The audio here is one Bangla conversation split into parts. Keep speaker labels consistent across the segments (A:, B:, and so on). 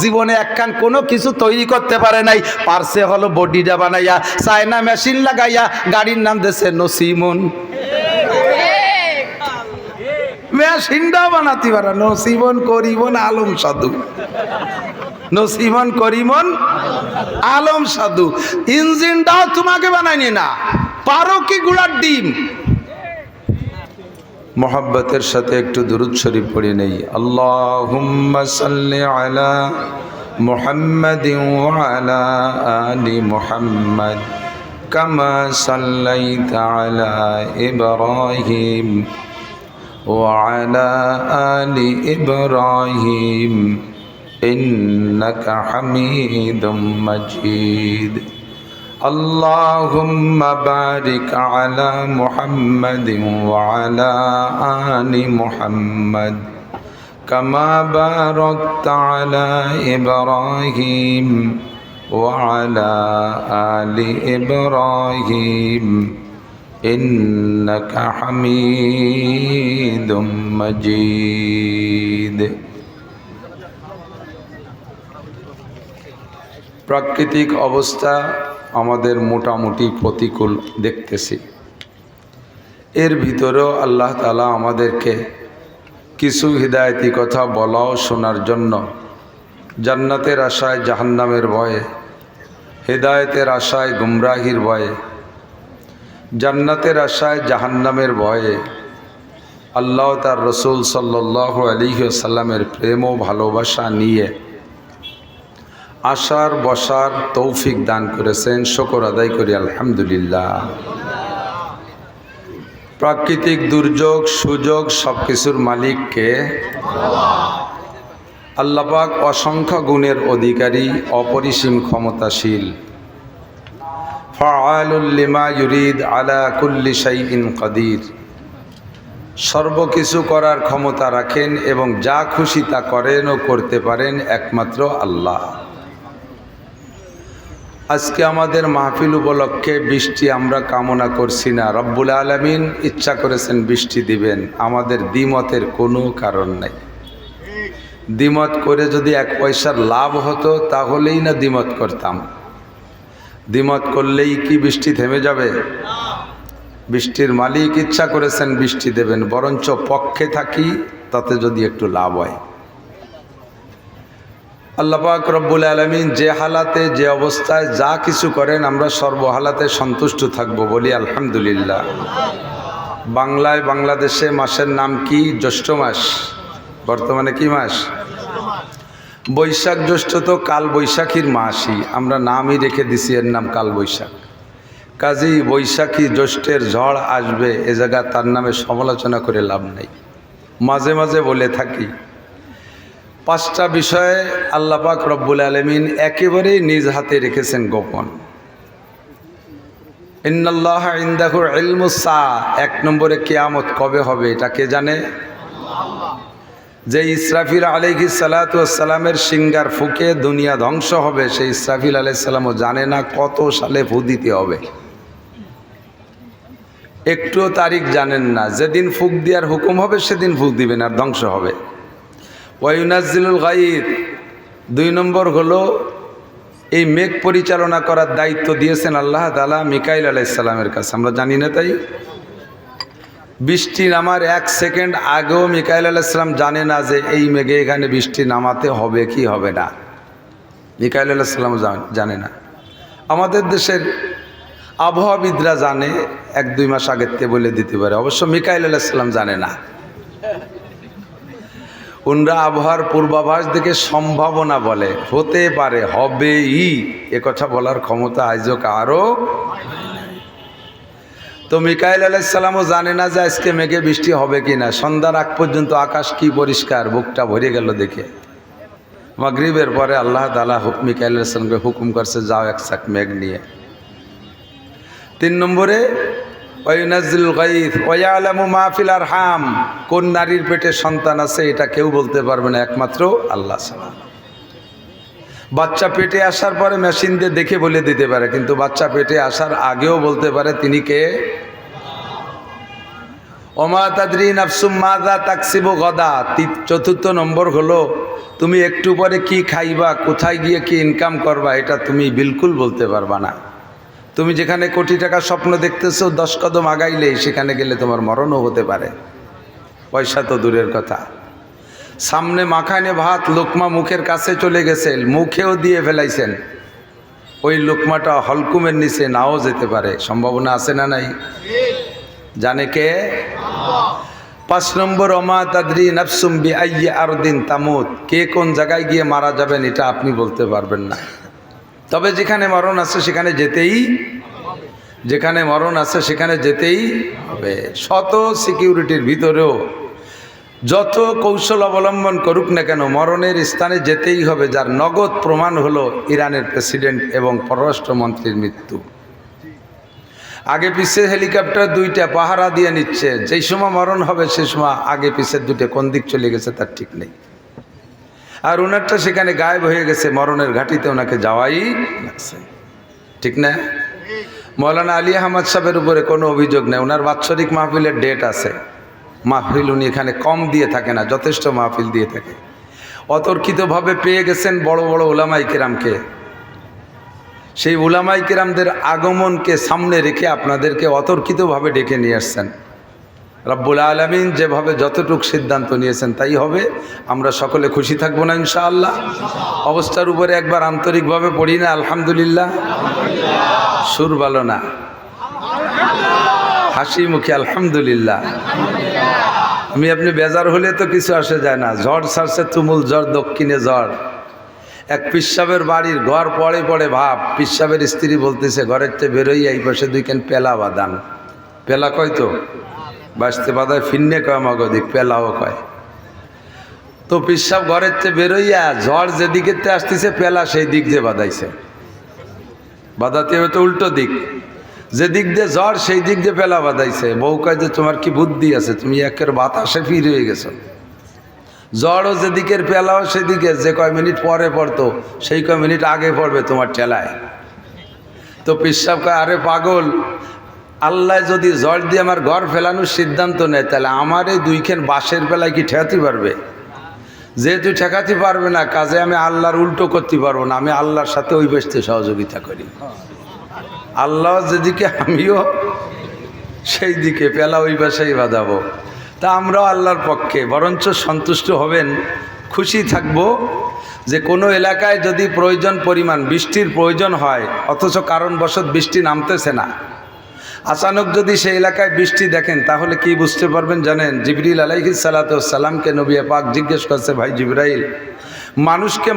A: জীবনে একখান কোনো কিছু তৈরি করতে পারে নাই, পারছে হলো বডিটা বানাইয়া চায়না মেশিন লাগাইয়া গাড়ির নাম দিয়েছে নসিমন। মেশিনটাও বানাতে পারে নসিমন করিমন আলম সাধু, নসিমন করিমন আলম সাধু। ইঞ্জিনটাও তোমাকে বানায়নি না, পারো কি গুড়ার ডিম। মোহাব্বতের সাথে একটু দুরূদ শরীফ পড়ে নেই। আল্লাহুম্মা সাল্লি আলা মুহাম্মাদিন ওয়া আলা আলি মুহাম্মাদ কামা সাল্লাইতা আলা ইব্রাহিম ওয়া আলা আলি ইব্রাহিম ইন্নাকা হামিদুম মাজিদ। اللهم بارك على محمد وعلى آل محمد كما باركت على إبراهيم وعلى آل إبراهيم إنك حميد مجيد। প্রাকৃতিক অবস্থা আমাদের মোটামুটি প্রতিকূল দেখতেছি, এর ভিতরেও আল্লাহ তাআলা আমাদেরকে কিছু হিদায়তি কথা বলাও শোনার জন্য জান্নাতের আশায় জাহান্নামের ভয়ে, হিদায়তের আশায় গুমরাহির ভয়ে, জান্নাতের আশায় জাহান্নামের ভয়ে আল্লাহ তার রসুল সাল্লাল্লাহু আলাইহি ওয়াসাল্লামের প্রেম ও ভালোবাসা নিয়ে আসার বসার তৌফিক দান করেছেন। শুকর আদায় করি আলহামদুলিল্লাহ। প্রাকৃতিক দুর্যোগ সুযোগ সব কিছুর মালিককে আল্লাহ পাক, অসংখ্য গুণের অধিকারী, অপরিসীম ক্ষমতাশীল, ফাআলুল লিমা ইউরিদ আলা কুল্লি শাইইন কাদির, সর্বকিছু করার ক্ষমতা রাখেন এবং যা খুশি তা করেন ও করতে পারেন একমাত্র আল্লাহ। আজকে আমাদের মাহফিল উপলক্ষে বৃষ্টি আমরা কামনা করছি না, রব্বুল আলামিন ইচ্ছা করেছেন বৃষ্টি দিবেন, আমাদের দ্বিমতের কোনো কারণ নাই। দ্বিমত করে যদি এক পয়সার লাভ হতো তাহলেই না দ্বিমত করতাম। দ্বিমত করলেই কি বৃষ্টি থেমে যাবে? বৃষ্টির মালিক ইচ্ছা করেছেন বৃষ্টি দেবেন, বরঞ্চ পক্ষে থাকি তাতে যদি একটু লাভ হয়। আল্লাহ পাক রব্বুল আলামিন যে হালাতে যে অবস্থায় যা কিছু করেন আমরা সর্বহালাতে সন্তুষ্ট থাকব, বলি আলহামদুলিল্লাহ। বাংলায় বাংলাদেশে মাসের নাম কি? জ্যৈষ্ঠ মাস। বর্তমানে কি মাস? বৈশাখ জ্যৈষ্ঠ তো কাল বৈশাখীর মাসই, আমরা নামই রেখে দিছি এর নাম কাল বৈশাখ। কাজেই বৈশাখী জ্যৈষ্ঠের ঝড় আসবে এ জায়গা তার নামে সমালোচনা করে লাভ নেই। মাঝে মাঝে বলে থাকি, পাঁচটা বিষয়ে আল্লাহ পাক রব্বুল আলামিন একেবারেই নিজ হাতে রেখেছেন গোপন। ইন্নাল্লাহা ইনদাহু ইলমুস সাআ, এক নম্বরে কিয়ামত কবে হবে এটা কে জানে? যে ইসরাফিল আলাইহিস সালাতু ওয়াস সালামের সিঙ্গার ফুঁকে দুনিয়া ধ্বংস হবে, সেই ইসরাফিল আলাইহিস সালামও জানে না কত সালে ফু দিতে হবে, একটুও তারিখ জানেন না। যেদিন ফুঁক দেওয়ার হুকুম হবে সেদিন ফুঁক দিবেন আর ধ্বংস হবে। ওয়ায়ুনাজ্জিলুল গায়ব, দুই নম্বর হলো এই মেঘ পরিচালনা করার দায়িত্ব দিয়েছেন আল্লাহ তাআলা মিকাইল আলাইহিস সালামের কাছে, আমরা জানি না তাই। বৃষ্টি নামার এক সেকেন্ড আগেও মিকাইল আলাইহিস সালাম জানে না যে এই মেঘে এখানে বৃষ্টি নামাতে হবে কি হবে না, মিকাইল আলাইহিস সালাম জানে না। আমাদের দেশের আবহাওয়াবিদরা জানে, এক দুই মাস আগের থেকে বলে দিতে পারে, অবশ্য মিকাইল আলাইহিস সালাম জানে না। উনরা আবহাওয়ার পূর্বাভাস দেখে সম্ভাবনা বলে, হতে পারে, হবেই, এ কথা বলার ক্ষমতা আজও কারো। তো মিকাইল আলাইহিস সালামও জানে না যে আজকে মেঘে বৃষ্টি হবে কি না। সন্ধ্যার আগ পর্যন্ত আকাশ কি পরিষ্কার, বুকটা ভরে গেল দেখে। মাগরিবের পরে আল্লাহ তাআলা মিকাইল আলাইহিস সালামকে হুকুম করছে, যাও এক চাক মেঘ নিয়ে। তিন নম্বরে ওয়ায়ুনাজ্জিলুল গায়থ ওয়ায়ালামু মা ফিল আরহাম, কোন নারীর পেটে সন্তান আছে এটা কেউ বলতে পারবে না একমাত্র আল্লাহ ছাড়া। বাচ্চা পেটে আসার পরে মেশিন দিয়ে দেখে বলে দিতে পারে, কিন্তু বাচ্চা পেটে আসার আগেও বলতে পারে তিনি কে। ওমা তাদরি নাফসুম মাযা তাকসিবু গাদা। চতুর্থ নম্বর হলো তুমি একটু পরে কি খাইবা, কোথায় গিয়ে কি ইনকাম করবা, এটা তুমি বিলকুল বলতে পারবা না। তুমি যেখানে কোটি টাকা স্বপ্ন দেখতেছো 10 কদম আগাইলেই সেখানে গেলে তোমার মরণও হতে পারে, পয়সা তো দূরের কথা। সামনে মাখানে ভাত লোকমা মুখের কাছে চলে গেছে, মুখেও দিয়ে ফেলাইছেন, ওই লোকমাটা হলকুমের নিচে নাও যেতে পারে, সম্ভাবনা আছে না নাই? জানে কে? 5 নম্বর ওমা তাদরি নাফসুম বিআইয়ি আরদিন তামুত। কে কোন জায়গায় গিয়ে মারা যাবেন এটা আপনি বলতে পারবেন না। তবে যেখানে মরণ আছে সেখানে যেতেই হবে। শত সিকিউরিটির ভিতরেও যত কৌশল অবলম্বন করুক না কেন, মরণের স্থানে যেতেই হবে, যার নগদ প্রমাণ হলো ইরানের প্রেসিডেন্ট এবং পররাষ্ট্রমন্ত্রীর মৃত্যু। আগে পিছে হেলিকপ্টার 2টা পাহারা দিয়ে নিচ্ছে, যেই সময় মরণ হবে সে সময় আগে পিছে 2টে কোন দিক চলে গেছে তার ঠিক নেই। আর ওনারটা সেখানে গায়েব হয়ে গেছে, মরণের ঘাটিতে ওনাকে যাওয়াই লাগছে, ঠিক না? মৌলানা আলী আহমদ সাহেবের উপরে কোনো অভিযোগ নেই, ওনার বাৎসরিক মাহফিলের ডেট আছে। মাহফিল উনি এখানে কম দিয়ে থাকে না, যথেষ্ট মাহফিল দিয়ে থাকে। অতর্কিতভাবে পেয়ে গেছেন বড় বড় উলামায়ে কেরামকে, সেই উলামায়ে কেরামদের আগমনকে সামনে রেখে আপনাদেরকে অতর্কিতভাবে ডেকে নিয়ে আসছেন। রব্বুল আলামিন যেভাবে যতটুকু সিদ্ধান্ত নিয়েছেন তাই হবে। আমরা সকলে খুশি থাকবো না ইনশাআল্লাহ? অবস্থার উপরে একবার আন্তরিকভাবে পড়ি না আলহামদুলিল্লাহ? সুর ভালো না, হাসি মুখে আলহামদুলিল্লাহ। আমি আপনি বেজার হলে তো কিছু আসে যায় না, ঝড় ছাড়ছে তুমুল ঝড়, দক্ষিণে ঝড়। এক পিসাবের বাড়ির ঘর পড়ে পড়ে ভাব, পিসাবের স্ত্রী বলতেছে ঘরের চেয়ে বেরোই এই পাশে 2 কেন পেলা বাঁধান। পেলা কয় তো বাঁচতে বাঁধায় ফিন্নে কয় মগদিক, পেলাও কয়। তো পিসাব ঘরের চেয়ে বেরোইয়া ঝড় যেদিকে আসতেছে পেলা সেই দিক দিয়ে বাঁধাইছে। বাঁধাতে হবে তো উল্টো দিক, যেদিক দিয়ে ঝড় সেই দিক দিয়ে পেলা বাঁধাইছে। বউ কয় যে তোমার কি বুদ্ধি আছে, তুমি একের বাতাসে ফিরে হয়ে গেছো। ঝড়ও যেদিকের পেলাও সেদিকে, যে কয় মিনিট পরে পড়তো সেই কয় মিনিট আগে পড়বে তোমার ঠেলায়। তো পিসাব কয় আরে পাগল, আল্লাহ যদি ঝড় দিয়ে আমার ঘর ফেলানোর সিদ্ধান্ত নেয় তাহলে আমার এই 2 খান বাঁশের পেলায় কি ঠেকাতে পারবে? যেহেতু ঠেকাতে পারবে না, কাজে আমি আল্লাহর উল্টো করতে পারবো না, আমি আল্লাহর সাথে ওই বেশতে সহযোগিতা করি। আল্লাহ যেদিকে আমিও সেই দিকে পেলা ওই বাসাই বাঁধাবো। তা আমরাও আল্লাহর পক্ষে, বরঞ্চ সন্তুষ্ট হবেন, খুশি থাকব যে কোনো এলাকায় যদি প্রয়োজন পরিমাণ বৃষ্টির প্রয়োজন হয় অথচ কারণবশত বৃষ্টি নামতেছে না, আচানক যদি সেই এলাকায় বৃষ্টি দেখেন তাহলে কি বুঝতে পারবেন জানেন? জিবরিল আলাইহিস সালাতু ওয়াস সালামকে নবী পাক জিজ্ঞেস করছে, ভাই জিবরাইল,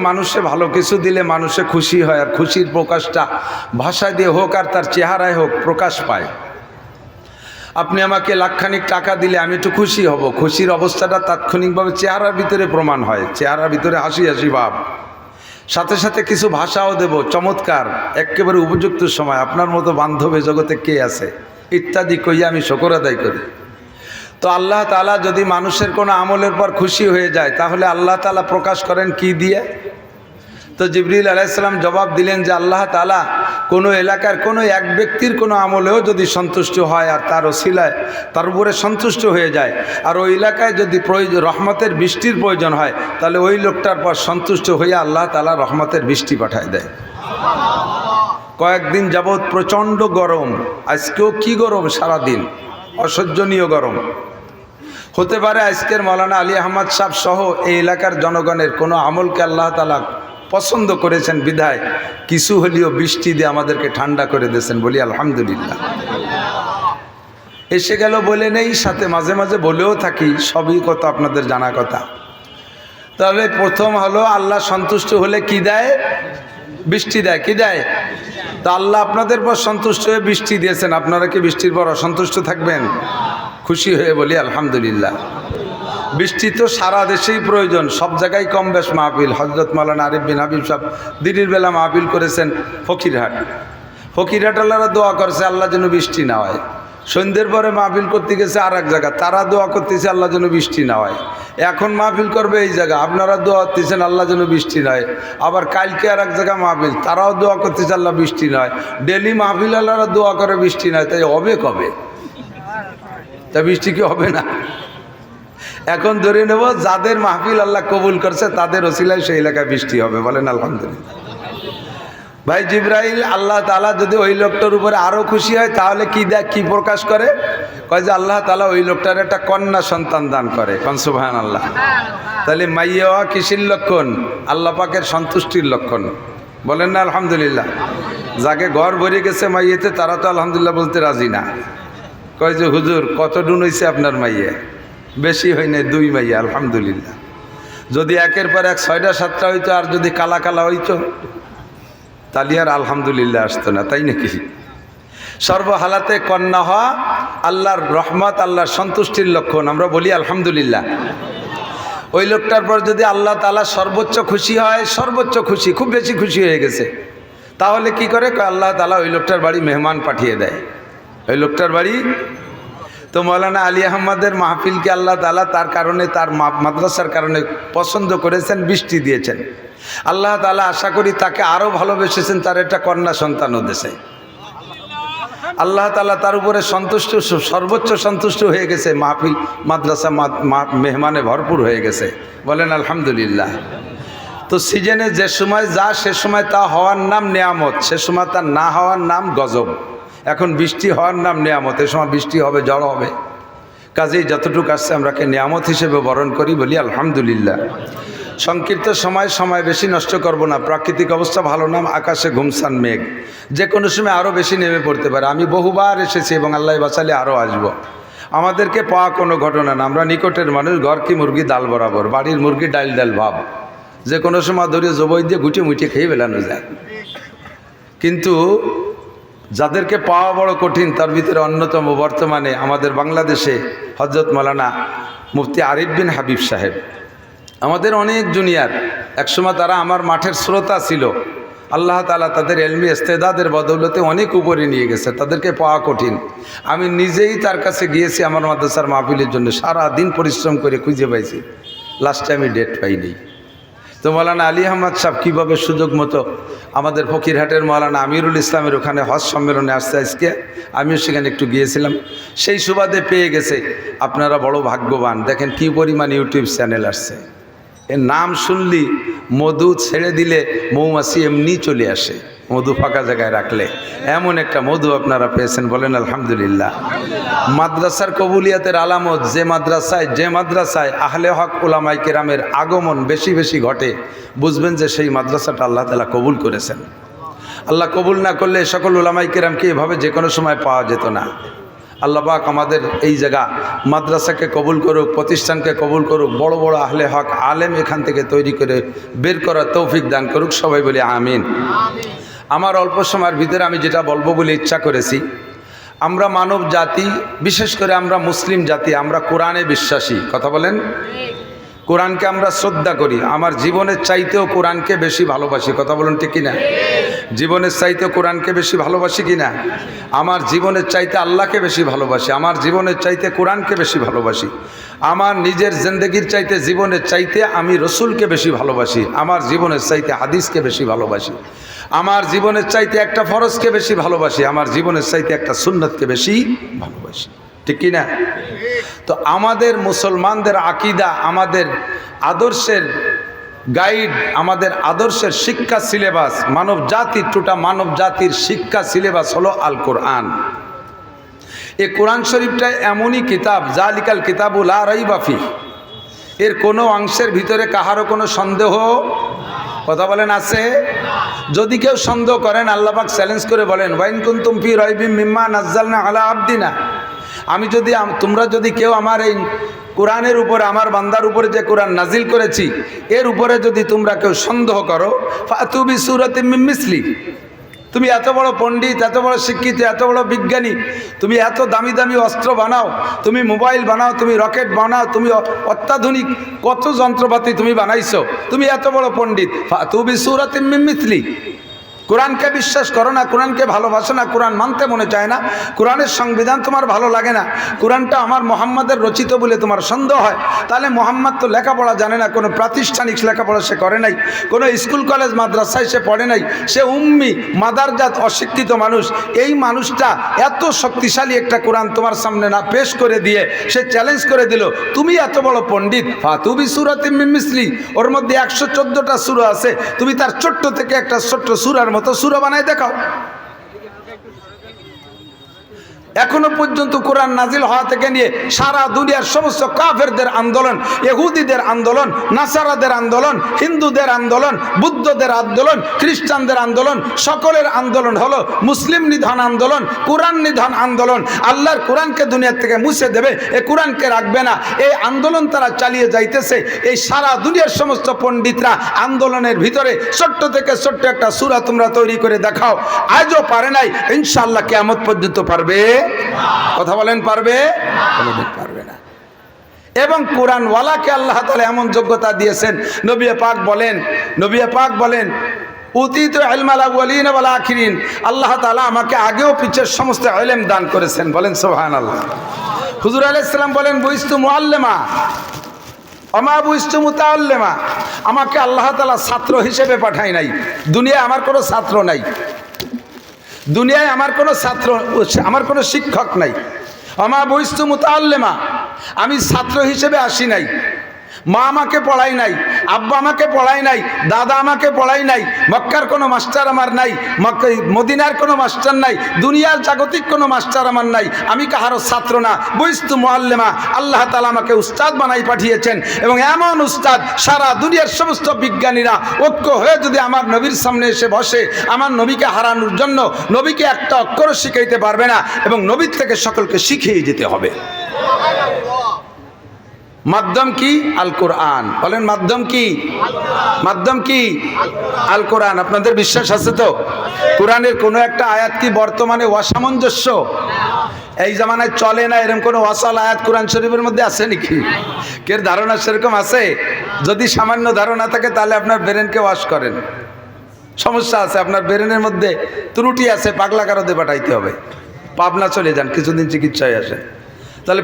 A: মানুষে ভালো কিছু দিলে মানুষে খুশি হয়, আর খুশির প্রকাশটা ভাষা দিয়ে হোক আর তার চেহারায় হোক প্রকাশ পায়। আপনি আমাকে লাখখানিক টাকা দিলে আমি একটু খুশি হব, খুশির অবস্থাটা তাৎক্ষণিকভাবে চেহারার ভিতরে প্রমাণ হয়, চেহারার ভিতরে হাসি হাসি ভাব। সাথে সাথে কিছু ভাষাও দেব চমৎকার, একেবারে উপযুক্ত সময়, আপনার মতো বান্ধবী জগতে কে আছে ইত্যাদি কইয়া আমি শুকর আদায় করি। তো আল্লাহ তাআলা যদি মানুষের কোনো আমলের পর খুশি হয়ে যায় তাহলে আল্লাহ তাআলা প্রকাশ করেন কি দিয়ে? তো জিবরিল আলাইহিস সালাম জবাব দিলেন যে আল্লাহ তাআলা কোনো এলাকার কোনো এক ব্যক্তির কোনো আমলেও যদি সন্তুষ্ট হয় আর তার ওসিলায় তার উপরে সন্তুষ্ট হয়ে যায়, আর ওই এলাকায় যদি রহমতের বৃষ্টির প্রয়োজন হয় তাহলে ওই লোকটার পর সন্তুষ্ট হয়ে আল্লাহ তাআলা রহমতের বৃষ্টি পাঠায় দেয়। কয়েকদিন যাবৎ প্রচণ্ড গরম, আজকেও কি গরম, সারাদিন অসহ্যনীয় গরম। হতে পারে আজকের মৌলানা আলী আহমদ সাহেব সহ এই এলাকার জনগণের কোনো আমলকে আল্লাহ তাআলা পছন্দ করেছেন বিধায় কিছু হলেও বৃষ্টি দিয়ে আমাদেরকে ঠান্ডা করে দিয়েছেন, বলি আলহামদুলিল্লাহ। এসে গেল বলে নেই, সাথে মাঝে মাঝে বলেও থাকি, সবই কথা আপনাদের জানা কথা। তবে প্রথম হলো আল্লাহ সন্তুষ্ট হলে কি দেয়? বৃষ্টি দেয়। কি দেয়? তা আল্লাহ আপনাদের পর সন্তুষ্ট হয়ে বৃষ্টি দিয়েছেন, আপনারা কি বৃষ্টির পর অসন্তুষ্ট থাকবেন? খুশি হয়ে বলি আলহামদুলিল্লাহ। বৃষ্টি তো সারা দেশেই প্রয়োজন, সব জায়গায় কম বেশ মাহফিল। হযরত মাওলানা আরিফ বিন হাবিব সাহেব দিনের বেলা মাহফিল করেছেন ফকিরহাট আল্লাহরা দোয়া করছে আল্লাহ যেন বৃষ্টি না হয়। সন্ধ্যের পরে মাহফিল করতে গেছে আর এক জায়গা, তারা দোয়া করতেছে আল্লাহ যেন বৃষ্টি না হয়। এখন মাহফিল করবে এই জায়গা, আপনারা দোয়া করতেছেন আল্লাহ যেন বৃষ্টি না হয়। আবার কালকে আর এক জায়গা মাহফিল, তারাও দোয়া করতেছে আল্লাহ বৃষ্টি না হয়। ডেলি মাহফিল আল্লাহরা দোয়া করে বৃষ্টি নয়, তাই হবে কবে? তা বৃষ্টি কি হবে না? এখন ধরে নেব যাদের মাহফিল আল্লাহ কবুল করছে তাদের ওসিলায় সেই এলাকায় বৃষ্টি হবে, বলেন আলহামদুলিল্লাহ। ভাই জিবরাইল আল্লাহ তাআলা যদি ওই লোকটার উপরে আরো খুশি হয় তাহলে কি প্রকাশ করে? কয় যে আল্লাহ তাআলা ওই লোকটার একটা কন্যা সন্তান দান করে। কোন সুবহানাল্লাহ। তাহলে মাইয়া হওয়া কিসের লক্ষণ? আল্লাহ পাকের সন্তুষ্টির লক্ষণ, বলেন না আলহামদুলিল্লাহ। যাকে ঘর ভরে গেছে মাইয়েতে তারা তো আলহামদুলিল্লাহ বলতে রাজি না। কয় যে হুজুর কত ডুন হয়েছে আপনার মাইয়ে? বেশি হয় না, 2 মাইয়া আলহামদুলিল্লাহ। যদি একের পর এক 6টা 7টা হইতো আর যদি কালা কালা হইতো তাহলে আর আলহামদুলিল্লাহ আসতো না, তাই নাকি? সর্বহালাতে কন্যা হওয়া আল্লাহর রহমত, আল্লাহর সন্তুষ্টির লক্ষণ, আমরা বলি আলহামদুলিল্লাহ। ওই লোকটার পর যদি আল্লাহ তাআলা সর্বোচ্চ খুশি হয়, সর্বোচ্চ খুশি, খুব বেশি খুশি হয়ে গেছে, তাহলে কি করে? আল্লাহ তাআলা ওই লোকটার বাড়ি মেহমান পাঠিয়ে দেয়। ওই লোকটার বাড়ি তো মৌলানা আলী আহমদের মাহফিলকে আল্লাহ তাআলা তার কারণে, তার মাদ্রাসার কারণে পছন্দ করেছেন, বৃষ্টি দিয়েছেন। আল্লাহ তাআলা আশা করি তাকে আরও ভালোবেসেছেন, তার একটা কন্যা সন্তানও দেশে। আল্লাহ তাআলা তার উপরে সন্তুষ্ট, সর্বোচ্চ সন্তুষ্ট হয়ে গেছে। মাহফিল মাদ্রাসা মেহমানে ভরপুর হয়ে গেছে, বলেন আলহামদুলিল্লাহ। তো সিজনে যে সময় যা সে সময় তা হওয়ার নাম নেয়ামত, সে সময় তার না হওয়ার নাম গজব। এখন বৃষ্টি হওয়ার নাম নেয়ামত, এ সময় বৃষ্টি হবে, ঝড় হবে। কাজেই যতটুকু আসছে আমরাকে নেয়ামত হিসেবে বরণ করি, বলি আলহামদুলিল্লাহ। সংক্ষিপ্ত সময় বেশি নষ্ট করব না। প্রাকৃতিক অবস্থা ভালো না, আকাশে ঘুমসান মেঘ, যে কোনো সময় আরও বেশি নেমে পড়তে পারে। আমি বহুবার এসেছি এবং আল্লাহ বাঁচালে আরও আসব। আমাদেরকে পাওয়া কোনো ঘটনা না, আমরা নিকটের মানুষ। ঘর কি মুরগি ডাল বরাবর, বাড়ির মুরগি ডাল ডাল ভাব, যে কোনো সময় ধরে জবই দিয়ে গুটিয়ে মুটিয়ে খেয়ে বেলানো যায়। কিন্তু যাদেরকে পাওয়া বড় কঠিন, তার ভিতরে অন্যতম বর্তমানে আমাদের বাংলাদেশে হযরত মাওলানা মুফতি আরিফ বিন হাবিব সাহেব। আমাদের অনেক জুনিয়র, একসময় তারা আমার মাঠের শ্রোতা ছিল। আল্লাহ তাআলা তাদের এলমি ইস্তেদাদের বদৌলতে অনেক উপরে নিয়ে গেছে, তাদেরকে পাওয়া কঠিন। আমি নিজেই তার কাছে গিয়েছি আমার মাদ্রাসার মাহফিলের জন্য, সারা দিন পরিশ্রম করে খুঁজে পাইছি, লাস্টে আমি ডেট পাইনি। তো মৌলানা আলী আহমদ সাহেব কীভাবে সুযোগ মতো আমাদের ফকিরহাটের মৌলানা আমিরুল ইসলামের ওখানে হজ সম্মেলনে আসছে আজকে, আমিও সেখানে একটু গিয়েছিলাম, সেই সুবাদে পেয়ে গেছে। আপনারা বড় ভাগ্যবান, দেখেন কী পরিমাণ ইউটিউব চ্যানেল আসছে। এর নাম শুনলি মধু ছেড়ে দিলে মৌমাছি এমনি চলে আসে, মধু ফাঁকা জায়গায় রাখলে। এমন একটা মধু আপনারা পেয়েছেন, বলেন আলহামদুলিল্লাহ। মাদ্রাসার কবুলিয়াতের আলামত, যে মাদ্রাসায় আহলে হক উলামায়ে কেরামের আগমন বেশি বেশি ঘটে, বুঝবেন যে সেই মাদ্রাসাটা আল্লাহ তাআলা কবুল করেছেন। আল্লাহ কবুল না করলে সকল উলামায়ে কেরামকে এভাবে যে কোনো সময় পাওয়া যেত না। আল্লাহ পাক আমাদের এই জায়গা মাদ্রাসাকে কবুল করুক, প্রতিষ্ঠানকে কবুল করুক, বড় বড় আহলে হক আলেম এখান থেকে তৈরি করে বের করার তৌফিক দান করুক, সবাই বলি আমিন। আমার অল্প সময়ের ভিতরে আমি যেটা বলবো বলে ইচ্ছা করেছি, আমরা মানব জাতি, বিশেষ করে আমরা মুসলিম জাতি, আমরা কোরআনে বিশ্বাসী। কথা বলেন, কোরআনকে আমরা শ্রদ্ধা করি। আমার জীবনের চাইতেও কোরআনকে বেশি ভালোবাসি। কথা বলুন ঠিক কিনা? জীবনের চাইতে কোরআনকে বেশি ভালোবাসি কিনা? আমার জীবনের চাইতে আল্লাহকে বেশি ভালোবাসি, আমার জীবনের চাইতে কোরআনকে বেশি ভালোবাসি। আমার নিজের জিন্দেগির চাইতে, জীবনের চাইতে আমি রসুলকে বেশি ভালোবাসি, আমার জীবনের চাইতে হাদিসকে বেশি ভালোবাসি, আমার জীবনের চাইতে একটা ফরজকে বেশি ভালোবাসি, আমার জীবনের চাইতে একটা সুন্নতকে বেশি ভালোবাসি। ঠিক কিনা? তো আমাদের মুসলমানদের আকীদা, আমাদের আদর্শের গাইড, আমাদের আদর্শের শিক্ষা সিলেবাস, মানব জাতির মানব জাতির শিক্ষা সিলেবাস হলো আল কোরআন। এই কোরআন শরীফটা এমনই কিতাব, জালিকাল কিতাবু লা রাইবা ফিহি, এর কোনো অংশের ভিতরে কাহারও কোনো সন্দেহ, কথা বলেন, আছে? যদি কেউ সন্দেহ করেন, আল্লাহ পাক চ্যালেঞ্জ করে বলেন, ওয়াইন কুনতুম ফি রাইবিম মিম্মা নাযালনা আলা আবদিনা, তোমরা যদি কেউ আমার এই কোরআনের উপরে, আমার বান্দার উপরে যে কোরআন নাজিল করেছি, এর উপরে যদি তোমরা কেউ সন্দেহ করো, ফাতু বিসূরাতিম মিন মিসলি, তুমি এত বড় পণ্ডিত, এত বড় শিক্ষিত, এত বড় বিজ্ঞানী, তুমি এত দামি দামি অস্ত্র বানাও, তুমি মোবাইল বানাও, তুমি রকেট বানাও, তুমি অত্যাধুনিক কত যন্ত্রপাতি তুমি বানাইছো, তুমি এত বড় পণ্ডিত, ফাতু বিসূরাতিম মিন মিসলি, কোরআনকে বিশ্বাস করো না, কোরআনকে ভালোবাসো না, কোরআন মানতে মনে চায় না, কোরআনের সংবিধান তোমার ভালো লাগে না, কোরআনটা আমার মোহাম্মদের রচিত বলে তোমার সন্দেহ হয়, তাহলে মোহাম্মদ তো লেখাপড়া জানে না, কোনো প্রাতিষ্ঠানিক লেখাপড়া সে করে নাই, কোনো স্কুল কলেজ মাদ্রাসায় সে পড়ে নাই, সে উম্মি মাদারজাত অশিক্ষিত মানুষ। এই মানুষটা এত শক্তিশালী একটা কোরআন তোমার সামনে না পেশ করে দিয়ে সে চ্যালেঞ্জ করে দিল, তুমি এত বড় পণ্ডিত, ফাতুবি সূরাতিম মিন মিসলি, ওর মধ্যে 114টা সূরা আছে, তুমি তার ছোট্ট থেকে একটা ছোট্ট সূরার মতো সূরা বানায় দেখাও। এখনো পর্যন্ত কোরআন নাজিল হওয়া থেকে নিয়ে সারা দুনিয়ার সমস্ত কাফেরদের আন্দোলন, ইহুদিদের আন্দোলন, নাসারাদের আন্দোলন, হিন্দুদের আন্দোলন, বুদ্ধদের আন্দোলন, খ্রিস্টানদের আন্দোলন, সকলের আন্দোলন হলো মুসলিম নিধন আন্দোলন, কোরআন নিধন আন্দোলন। আল্লাহর কোরআনকে দুনিয়ার থেকে মুছে দেবে, এই কোরআনকে রাখবে না, এই আন্দোলন তারা চালিয়ে যাইতেছে। এই সারা দুনিয়ার সমস্ত পণ্ডিতরা আন্দোলনের ভিতরে ছোট্ট থেকে ছোট্ট একটা সূরা তোমরা তৈরি করে দেখাও, আজও পারে নাই, ইনশাআল্লাহ কিয়ামত পর্যন্ত পারবে? কথা বলেন, পারবে? পারবে না। এবং কোরআনওয়ালাকে আল্লাহ তাআলা এমন যোগ্যতা দিয়েছেন, নবী পাক বলেন উতিতু ইলমাল আউয়ালিন ওয়াল আখিরিন, আল্লাহ তাআলা আমাকে আগেও পিছের সমস্ত ইলম দান করেছেন। বলেন সুবহানাল্লাহ। হুজুর আলাইহিস সালাম বলেন বুইস্তু মুআল্লিমা ওমা বুইস্তু মুতাআল্লিমা, আমাকে আল্লাহ তাআলা ছাত্র হিসেবে পাঠায় নাই। দুনিয়ায় আমার কোনো ছাত্র নাই, দুনিয়ায় আমার কোনো শিক্ষক নাই। আমা বইস্তু মুতাআল্লিমা, আমি ছাত্র হিসেবে আসি নাই। মা আমাকে পড়াই নাই, আব্বা আমাকে পড়াই নাই, দাদা আমাকে পড়াই নাই, মক্কার কোনো মাস্টার আমার নাই, মদিনার কোনো মাস্টার নাই, দুনিয়ার জাগতিক কোনো মাস্টার আমার নাই, আমি কাহারও ছাত্র না। বইস্তু মুআল্লিমা, আল্লাহ তাআলা আমাকে উস্তাদ বানাই পাঠিয়েছেন। এবং এমন উস্তাদ সারা দুনিয়ার সমস্ত বিজ্ঞানীরা ঐক্য হয়ে যদি আমার নবীর সামনে এসে বসে, আমার নবীকে হারানোর জন্য নবীকে একটা অক্ষর শিখাইতে পারবে না, এবং নবীর থেকে সকলকে শিখিয়ে যেতে হবে। মাধ্যম কি? আল কোরআন। বলেন মাধ্যম কি? মাধ্যম কি? আল কোরআন। আপনাদের বিশ্বাস আছে তো? কোরআনের কোনো একটা আয়াত কি বর্তমানে অসামঞ্জস্য? এই জামানায় চলে না এরকম কোনো ওয়াসাল আয়াত কোরআন শরীফের মধ্যে আছে নাকি? কের ধারণা সেরকম আছে? যদি সামান্য ধারণা থাকে তাহলে আপনার ব্রেনকে ওয়াশ করেন। সমস্যা আছে, আপনার ব্রেনের মধ্যে ত্রুটি আছে, পাগলা কারদে পাঠাইতে হবে। পাবনা চলে যান, কিছুদিন চিকিৎসায় আসে, তাহলে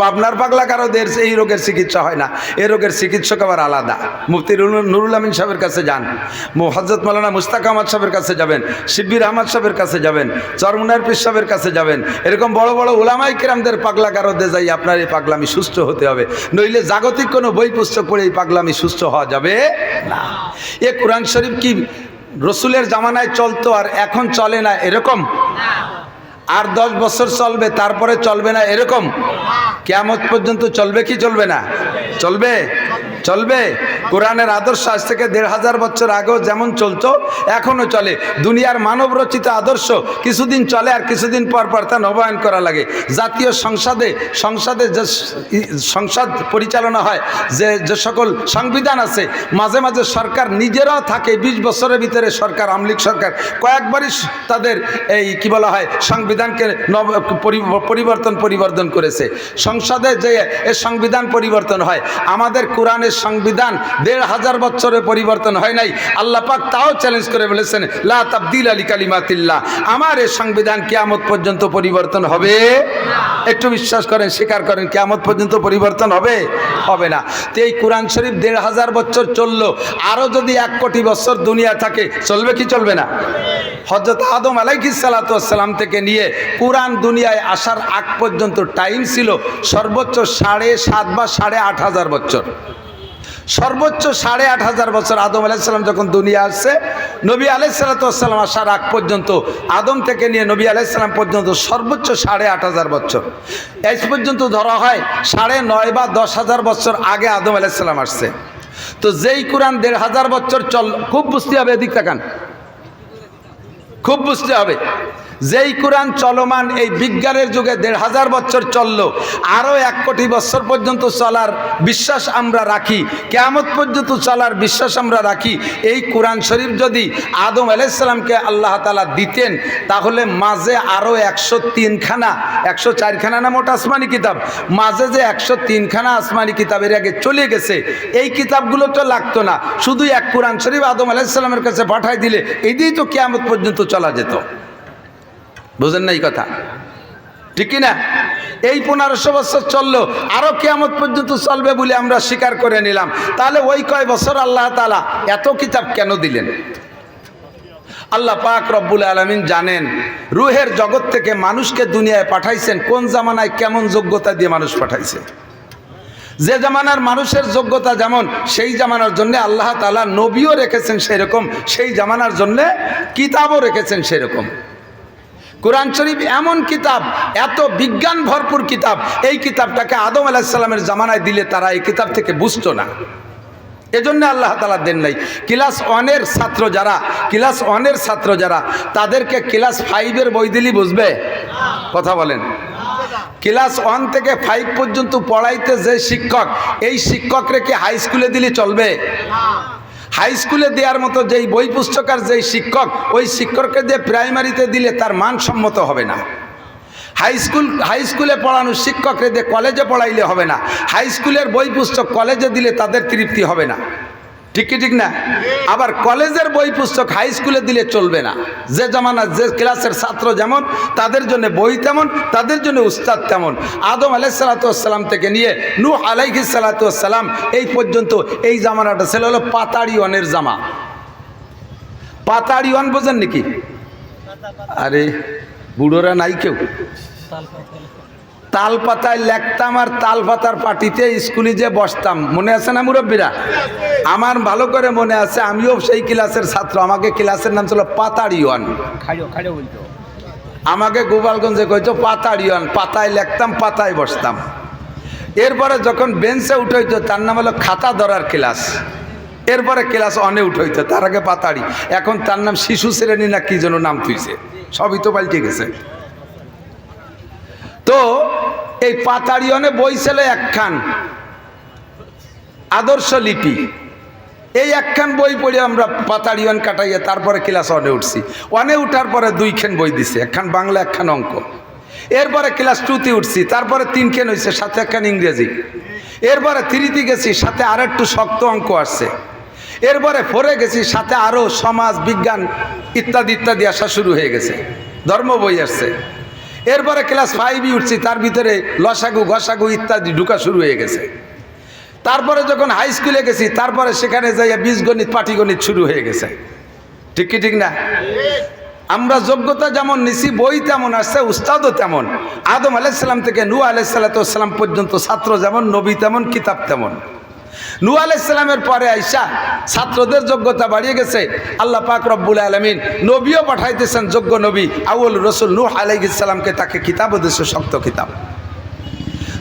A: পাবনার পাগলা কারোদের এই রোগের চিকিৎসা হয় না, এই রোগের চিকিৎসক আবার আলাদা। মুফতি নুরুল আমিন সাহেবের কাছে যান, হযরত মাওলানা মুস্তাক আহমদ সাহেবের কাছে যাবেন, শিব্বির আহমদ সাহেবের কাছে যাবেন, চরমুনার পীর সাহেবের কাছে যাবেন, এরকম বড় বড় উলামায়ে কেরামদের পাগলা কারদে যাই আপনার এই পাগলামি সুস্থ হতে হবে, নইলে জাগতিক কোনো বই পুস্তক পড়ে এই পাগলামি সুস্থ হওয়া যাবে না। এ কোরআন শরীফ কি রসুলের জামানায় চলতো আর এখন চলে না এরকম? আর 10 বছর চলবে, তারপরে চলবে না এরকম? কিয়ামত পর্যন্ত চলবে কি চলবে না? চলবে, চলবে। কোরআনের আদর্শ আজ থেকে 1500 বছর আগেও যেমন চলতো এখনও চলে। দুনিয়ার মানব রচিত আদর্শ কিছুদিন চলে আর কিছুদিন পর পর তা নবায়ন করা লাগে। জাতীয় সংসদে যে সংসদ পরিচালনা হয়, যে সকল সংবিধান আছে, মাঝে মাঝে সরকার নিজেরাও থাকে 20 বছরের ভিতরে সরকার, আমলিক সরকার কয়েকবারই তাদের এই কি বলা হয় সংবিধানকে পরিবর্তন করেছে। সংসদে যে সংবিধান পরিবর্তন হয়, আমাদের কোরআনের সংবিধান 1500 বছরে পরিবর্তন হয় নাই। আল্লাহ পাক তাও চ্যালেঞ্জ করে বলেছেন লা তাবদিলা লিকালিমাতিল্লাহ, আমার এই সংবিধান কিয়ামত পর্যন্ত পরিবর্তন হবে না। একটু বিশ্বাস করেন, স্বীকার করেন, কিয়ামত পর্যন্ত পরিবর্তন হবে? হবে না। তো এই কোরআন শরীফ 1500 বছর চললো, আরও যদি 1 কোটি বছর দুনিয়া থাকে চলবে কি চলবে না? হযরত আদম আলাইহিস সালাতু ওয়াস সালাম থেকে নিয়ে কোরআন দুনিয়ায় আসার আগ পর্যন্ত টাইম ছিল সর্বোচ্চ 7.5 বা 8.5 বছর। সর্বোচ্চ 8.5 বছর আদম আলাইহিস সালাম যখন দুনিয়া আসছে, নবী আলাইহিস সালাতু ওয়াস সালাম আসার আগ পর্যন্ত, আদম থেকে নিয়ে নবী আলাইহিস সালাম পর্যন্ত সর্বোচ্চ 8.5 বছর। এই পর্যন্ত ধরা হয় 9.5 বা 10,000 বছর আগে আদম আলাইহিস সালাম আসছে। তো যেই কোরআন 1500 বছর খুব বুঝতে হবে, এদিক তাকান, খুব বুঝতে হবে। যেই কোরআন চলমান এই বিজ্ঞানের যুগে ১৫০০ বছর চলল, আরও ১ কোটি বছর পর্যন্ত চলার বিশ্বাস আমরা রাখি, কিয়ামত পর্যন্ত চলার বিশ্বাস আমরা রাখি। এই কোরআন শরীফ যদি আদম আলাইহিস সালামকে আল্লাহ তাআলা দিতেন, তাহলে মাঝে আরও ১০৩খানা ১০৪খানা না মোট আসমানি কিতাব, মাঝে যে ১০৩খানা আসমানি কিতাবের আগে চলে গেছে, এই কিতাবগুলো তো লাগতো না। শুধু এক কোরআন শরীফ আদম আলাইহিস সালামের কাছে পাঠাই দিলে এই দিয়েই তো কিয়ামত পর্যন্ত চলা যেত। বুঝেন না এই কথা? ঠিক কিনা? এই ১৫০০ বছর চললো, আরো কিয়ামত পর্যন্ত চলবে বলে আমরা স্বীকার করে নিলাম। তাহলে ওই কয় বছর আল্লাহ তাআলা এত কিতাব কেন দিলেন? আল্লাহ পাক রব্বুল আলামিন জানেন রুহের জগৎ থেকে মানুষকে দুনিয়ায় পাঠাইছেন কোন জামানায় কেমন যোগ্যতা দিয়ে মানুষ পাঠাইছে। যে জামানার মানুষের যোগ্যতা যেমন, সেই জামানার জন্য আল্লাহ তাআলা নবীও রেখেছেন সেরকম, সেই জামানার জন্য কিতাবও রেখেছেন সেরকম। কোরআন শরীফ এমন কিতাব, এত বিজ্ঞান ভরপুর কিতাব, এই কিতাবটাকে আদম আলাইহিস সালামের জামানায় দিলে তারা এই কিতাব থেকে বুঝতো না। এজন্য আল্লাহ তাআলা দেন নাই। ক্লাস 1-এর ছাত্র যারা তাদেরকে ক্লাস 5-এর বই দিলেই বুঝবে? কথা বলেন। ক্লাস 1 থেকে 5 পর্যন্ত পড়াইতে যে শিক্ষক, এই শিক্ষক রেখে হাই স্কুলে দিলে চলবে? হাই স্কুলে দেওয়ার মতো যেই বই পুস্তকের যেই শিক্ষক, ওই শিক্ষককে দিয়ে প্রাইমারিতে দিলে তার মানসম্মত হবে না। হাই স্কুলে পড়ানো শিক্ষককে দিয়ে কলেজে পড়াইলে হবে না। হাই স্কুলের বই পুস্তক কলেজে দিলে তাদের তৃপ্তি হবে না। ঠিক কি ঠিক না? আবার কলেজের বই পুস্তক হাই স্কুলে দিলে চলবে না। যে জামানার যে ক্লাসের ছাত্র যেমন, তাদের জন্য বই তেমন, তাদের জন্য উস্তাদ তেমন। আদম আলাইহিস সালাতু ওয়াস সালাম থেকে নিয়ে নূহ আলাইহিস সালাতু ওয়াস সালাম এই পর্যন্ত এই জামানাটা ছিল হলো পাতাড়িওয়ানের জামা। পাতাড়িওয়ান বোঝেন নাকি? আরে বুড়োরা নাই কেউ? তাল পাতায় লেখতাম আর তাল পাতার পাটিতে স্কুলে যে বসতাম, মনে আছে না মুরব্বীরা? আমার ভালো করে মনে আছে, আমিও সেই ক্লাসের ছাত্র। আমাকে ক্লাসের নাম ছিল পাতাড়িওয়ান। আমাকে গোপালগঞ্জে কইতো পাতাড়িওয়ান। পাতায় লেখতাম, পাতায় বসতাম। এরপরে যখন বেঞ্চে উঠাইতো তার নাম হলো খাতা ধরার ক্লাস। এরপরে ক্লাস 1-এ উঠাইতো, তার আগে পাতাড়ি। এখন তার নাম শিশু শ্রেণী না কি যেন নাম তুইছে, সবই তো পাল্টে গেছে। তো এই পাতাড়িওয়ানে বই ছিল একখান, আদর্শ লিপি। এই একখান বই পড়ে আমরা পাতাড়িওয়ান কাটাইয়া তারপরে ক্লাস 1-এ উঠছি। 1-এ উঠার পরে 2খান বই দিছে, একখান বাংলা একখান অঙ্ক। এরপরে ক্লাস 2-তে উঠছি, তারপরে 3খান হয়েছে, সাথে একখান ইংরেজি। এরপরে 3-তে গেছি, সাথে আর একটু শক্ত অঙ্ক আসছে। এরপরে 4-এ গেছি, সাথে আরও সমাজ বিজ্ঞান ইত্যাদি ইত্যাদি আসা শুরু হয়ে গেছে, ধর্ম বই আসছে। এরপরে ক্লাস 5-এ উঠছি, তার ভিতরে লসাগু গসাগু ইত্যাদি ঢুকা শুরু হয়ে গেছে। তারপরে যখন হাই স্কুলে গেছি, তারপরে সেখানে যাইয়া বীজগণিত পাটিগণিত শুরু হয়ে গেছে। ঠিক কি ঠিক না? আমরা যোগ্যতা যেমন নিছি, বই তেমন আসছে, উস্তাদও তেমন। আদম আলাইহিস সালাম থেকে নূহ আলাইহিস সালাম পর্যন্ত ছাত্র যেমন, নবী তেমন, কিতাব তেমন। নূহ আলাইহিস সালামের পরে আইসা ছাত্রদের যোগ্যতা বাড়িয়ে গেছে। আল্লাহ পাক রব্বুল আলামিন নবীও পাঠাইতেছেন, যোগ্য নবী আউয়াল রাসূল নূহ আলাইহিস সালামকে, তাকে কিতাবও দিয়েছে, শক্ত কিতাব।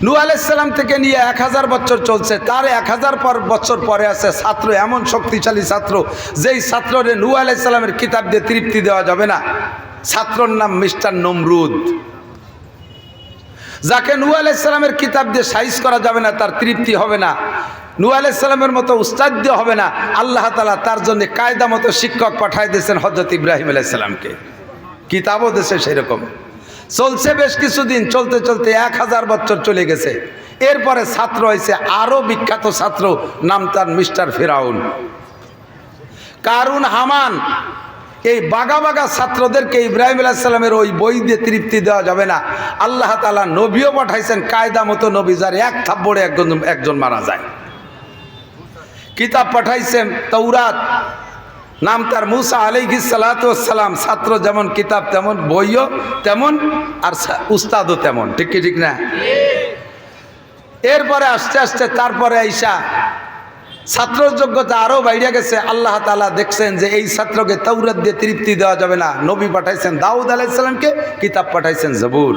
A: নূহ আলাইহিস সালাম থেকে নিয়ে 1000 বছর চলছে। তার 1000 বছর পরে আছে ছাত্র, এমন শক্তিশালী ছাত্র, যেই ছাত্ররে নূহ আলাইহিস সালামের কিতাব দিয়ে তৃপ্তি দেওয়া যাবে না। ছাত্রর নাম মিস্টার নমরুদ। যাকে নূহ আলাইহিস সালামের কিতাব দিয়ে সাইজ করা যাবে না, তার তৃপ্তি হবে না। নূহ আলাইহিস সালামের মতো উস্তাদ দিয়ে হবে না। আল্লাহ তাআলা তার জন্য কায়দা মতো শিক্ষক পাঠাই দিয়েছেন হযরত ইব্রাহিম আলাইহিস সালামকে, কিতাবও দিয়েছে সেরকম। চলছে বেশ কিছুদিন, চলতে চলতে 1000 বছর চলে গেছে। এরপরে ছাত্র হয়েছে আরো বিখ্যাত ছাত্র, নাম তার মিস্টার ফিরাউন। কারুন, হামান, এই বাগা বাগা ছাত্রদেরকে ইব্রাহিম আলাইহিস সালামের ওই বই দিয়ে তৃপ্তি দেওয়া যাবে না। আল্লাহ তাআলা নবীও পাঠাইছেন, কায়দা মতো নবী, যার এক থাপ্পড়ে একজন মারা যায়। কিতাব পাঠাইছেন তাওরাত, নাম তার মুসা আলাইহিস সালাতু ওয়াস সালাম। ছাত্র যেমন, কিতাব তেমন, বইও তেমন, আর উস্তাদও তেমন। ঠিক কি ঠিক না? এরপরে আস্তে আস্তে তারপরে আইসা ছাত্রর যোগ্যতা আরও বাইরে গেছে। আল্লাহ তাআলা দেখছেন যে এই ছাত্রকে তাওরাত দিয়ে তৃপ্তি দেওয়া যাবে না। নবী পাঠাইছেন দাউদ আলাইহিস সালামকে, কিতাব পাঠাইছেন জবুর।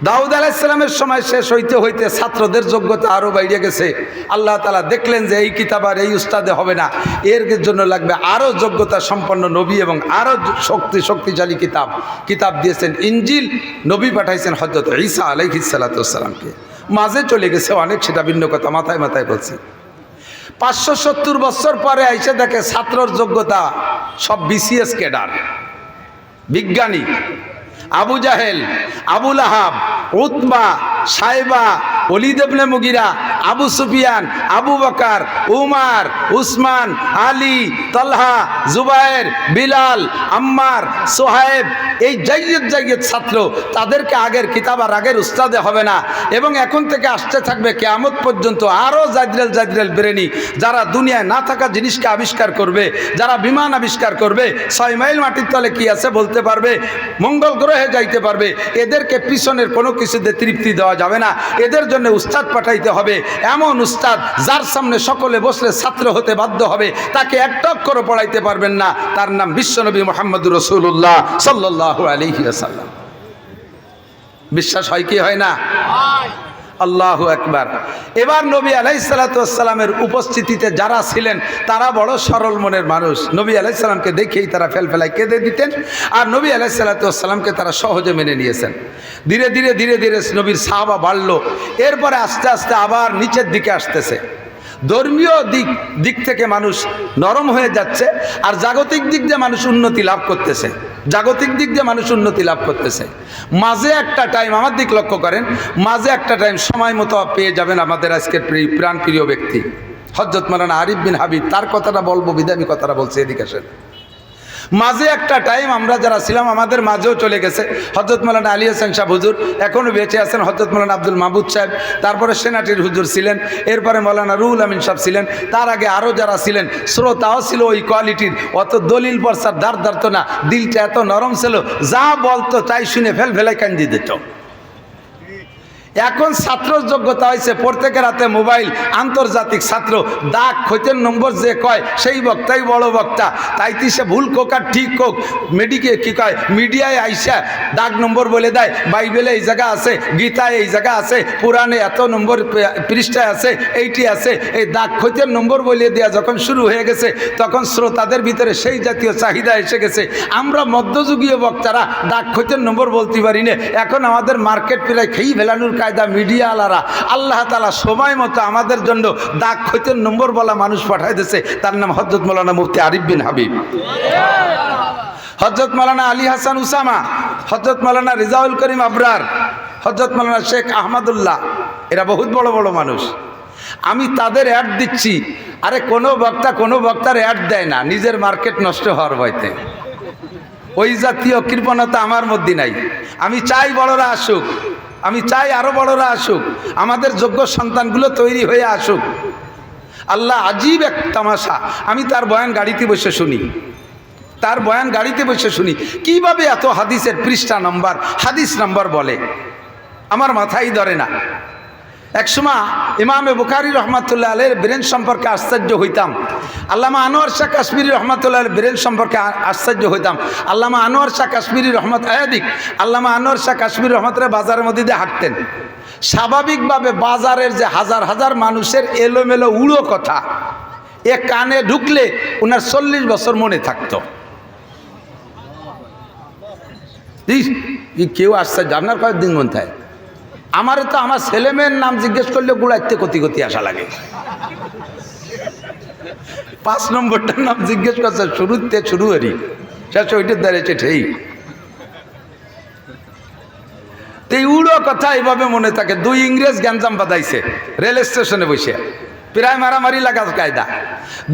A: দাউদ আলাইহিস সালামের সময় শেষ হইতে হইতে ছাত্রদের যোগ্যতা আরও বাইরে গেছে। আল্লাহ তাআলা দেখলেন যে এই কিতাব আর এই উস্তাদে হবে না, এর জন্য লাগবে আরও যোগ্যতা সম্পন্ন নবী এবং আরও শক্তিশালী কিতাব দিয়েছেন ইনজিল। নবী পাঠাইছেন হযরত ঈসা আলাইহিস সালাতু ওয়াস সালামকে। মাঝে চলে গেছে অনেক, সেটা ভিন্ন কথা, মাথায় বলছি। 570 বছর পরে আইসে দেখে ছাত্রর যোগ্যতা সব বিসিএস ক্যাডার, বিজ্ঞানী। আবু জাহেল, আবু লাহাব, উতবা, সাইবা, ওলীদ ইবনে মুগিরা, আবু সুফিয়ান, আবু বকর, উমর, উসমান, আলী, তালহা, জুবায়ের, বিলাল, আম্মার, সোহাইব, এই জাইয়দ ছাত্র, তাদেরকে আগের কিতাব আর আগের উস্তাদে হবে না। এবং এখন থেকে আসতে থাকবে কিয়ামত পর্যন্ত আরও জাজরেল ব্রেনি, যারা দুনিয়ায় না থাকা জিনিসকে আবিষ্কার করবে, যারা বিমান আবিষ্কার করবে, 6 মাইল মাটির তলে কি আছে বলতে পারবে, মঙ্গল গ্রহে যাইতে পারবে। এদেরকে পিছনের কোনো কিছুতে তৃপ্তি দেওয়া যাবে না, এদের জন্য উস্তাদ পাঠাইতে হবে, এমন উস্তাদ যার সামনে সকলে বসলে ছাত্র হতে বাধ্য হবে, তাকে একটা অক্ষর পড়াইতে পারবেন না। তার নাম বিশ্বনবী মুহাম্মদুর রাসূলুল্লাহ সাল্লাল্লাহু আলাইহি ওয়াসাল্লাম। বিশ্বাস হয় কি হয় না? আল্লাহু আকবার। এবার নবী আলাইহিস সালাতু ওয়াস সালামের উপস্থিতিতে যারা ছিলেন তারা বড় সরল মনের মানুষ। নবী আলাইহিস সালামকে দেখেই তারা ফেলফেলায় কেঁদে দিতেন, আর নবী আলাইহিস সালাতু ওয়াস সালামকে তারা সহজে মেনে নিয়েছেন। ধীরে ধীরে নবীর সাহাবা বাড়লো। এরপরে আস্তে আস্তে আবার নিচের দিকে আসতেছে। ধর্মীয় দিক থেকে মানুষ নরম হয়ে যাচ্ছে, আর জাগতিক দিক দিয়ে মানুষ উন্নতি লাভ করতেছে। মাঝে একটা টাইম, আমার দিক লক্ষ্য করেন, মাঝে একটা টাইম সময় মতো পেয়ে যাবেন আমাদের আজকের প্রাণ প্রিয় ব্যক্তি হযরত মাওলানা আরিফ বিন হাবিব। তার কথাটা বলবো বিধায় আমি কথাটা বলছি, এদিকে আসেন। মাঝে একটা টাইম আমরা যারা ছিলাম আমাদের মাঝেও চলে গেছে হযরত মাওলানা আলী হাসান সাহেব হুজুর, এখনও বেঁচে আছেন হযরত মাওলানা আব্দুল মাহবুব সাহেব, তারপরে সেনাটির হুজুর ছিলেন, এরপরে মাওলানা রুহুল আমিন সাহেব ছিলেন, তার আগে আরও যারা ছিলেন। শ্রোতাও ছিল ওই কোয়ালিটির, অত দলিল পর্সার দাঁড়তো না, দিলটা এত নরম ছিল, যা বলতো তাই শুনে ফেলাই কান্দি দিত। এখন ছাত্র যোগ্যতা হয়েছে প্রত্যেকের হাতে মোবাইল, আন্তর্জাতিক ছাত্র, ডাক খৈতের নম্বর যে কয় সেই বক্তাই বড় বক্তা। তাইতে সে ভুল কোক আর ঠিক কোক মিডিয়ায় আইসা ডাক নম্বর বলে দেয়, বাইবেলে এই জায়গা আছে, গীতায় এই জায়গা আছে, পুরাণে এত নম্বর পৃষ্ঠায় আছে, এইটি আছে। এই ডাক খৈতের নম্বর বলে দেওয়া যখন শুরু হয়ে গেছে, তখন শ্রোতাদের ভিতরে সেই জাতীয় চাহিদা এসে গেছে। আমরা মধ্যযুগীয় বক্তারা ডাক খৈতের নম্বর বলতে পারি না। এখন আমাদের মার্কেট প্রায় খেয়ে ফেলানোর কায়দা মিডিয়া আলারা। আল্লাহ তাআলা সময় মতো আমাদের জন্য ডাক খৈতের নম্বর বলা মানুষ পাঠাই দিয়েছে। তার নাম হযরত মাওলানা মুফতি আরিফ বিন হাবিব, হযরত মাওলানা আলী হাসান উসামা, হযরত মাওলানা রিজাউল করিম আবরার, হযরত মাওলানা শেখ আহমদুল্লাহ। এরা বহুত বড় বড় মানুষ। আমি তাদের অ্যাড দিচ্ছি। আরে কোনো বক্তার অ্যাড দেয় না নিজের মার্কেট নষ্ট হওয়ার ভয়তে। ওই জাতীয় কৃপণতা আমার মধ্যে নাই। আমি চাই বড়রা আসুক, আমি চাই আরো বড়রা আসুক, আমাদের যোগ্য সন্তানগুলো তৈরি হয়ে আসুক। আল্লাহ আজীব এক তামাশা। আমি তার বয়ান গাড়িতে বসে শুনি, কিভাবে এত হাদিসের পৃষ্ঠা নম্বর, হাদিস নম্বর বলে, আমার মাথায় ধরে না। একসময় ইমামে বুখারী রহমাতুল্লাহ আলাইহির ব্রেন সম্পর্কে আশ্চর্য হইতাম। আল্লামা আনোয়ার শাহ কাশ্মীরি রহমাতুল্লাহ আলাইহির ব্রেন সম্পর্কে আশ্চর্য হইতাম। আল্লামা আনোয়ার শাহ কাশ্মীরি আল্লামা আনোয়ার শাহ কাশ্মীরি রহমাতুল্লাহ বাজারের মধ্যে দিয়ে হাঁটতেন। স্বাভাবিকভাবে বাজারের যে হাজার হাজার মানুষের এলোমেলো উড়ো কথা, এ কানে ঢুকলে ওনার 40 বছর মনে থাকতো। কেউ আশ্চর্য, আপনার কয়েকদিন মন থাকে। আমারে তো আমার ছেলে মেয়ের নাম জিজ্ঞেস করলে গুড়াইতে কতি আসা লাগে। 5 নম্বরটার নাম জিজ্ঞেস করছে, শুরু হরি শেষ ওইটার দাঁড়িয়েছে ঠিক। এই উড়ো কথা এইভাবে মনে থাকে। 2 ইংরেজ গ্যাঞ্জাম বাঁধাইছে রেল স্টেশনে বসে, প্রায় মারামারি লাগার কায়দা।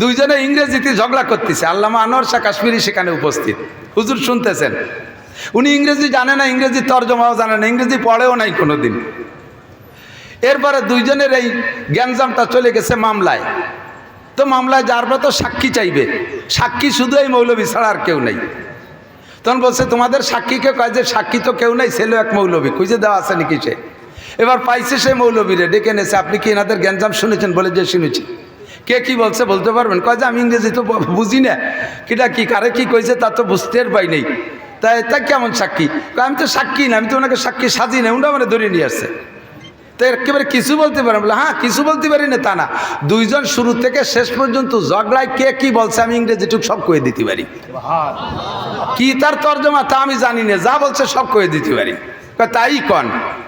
A: দুইজনে ইংরেজিতে ঝগড়া করতেছে। আল্লামা আনোয়ার শাহ কাশ্মীরি সেখানে উপস্থিত, হুজুর শুনতেছেন। উনি ইংরেজি জানে না, ইংরেজি তর্জমাও জানে না, ইংরেজি পড়েও নাই কোনোদিন। এরপরে দুইজনের এই গ্যাঞ্জামটা চলে গেছে মামলায়। তো মামলায় যারপর তো সাক্ষী চাইবে, সাক্ষী শুধু এই মৌলবী ছাড়া আর কেউ নেই। তখন বলছে তোমাদের সাক্ষীকে কয় যে সাক্ষী তো কেউ নেই, ছেলে এক মৌলবী খুঁজে দেওয়া আছে নাকি সে। এবার পাইছে সে মৌলবীরে, ডেকে এনেছে। আপনি কি এনাদের গ্যাঞ্জাম শুনেছেন? বলে যে শুনেছি। কে কি বলছে বলতে পারবেন? কয় যে আমি ইংরেজি তো বুঝি না, কিটা কি কারে কি কইছে তা তো বুঝতে পাই নেই। তাই কেমন সাক্ষী? আমি তো সাক্ষী না, আমি তো ওনাকে সাক্ষী সাজি না, উনি মানে ধরে নিয়ে আসছে। তো একেবারে কিছু বলতে পারেন? বলে হ্যাঁ কিছু বলতে পারি না তা না, দুইজন শুরু থেকে শেষ পর্যন্ত ঝগড়ায় কে কি বলছে আমি ইংরেজিটুক সব কয়ে দিতে পারি। কি তার তর্জমা তা আমি জানি না, যা বলছে সব কয়ে দিতে পারি। তাই কন,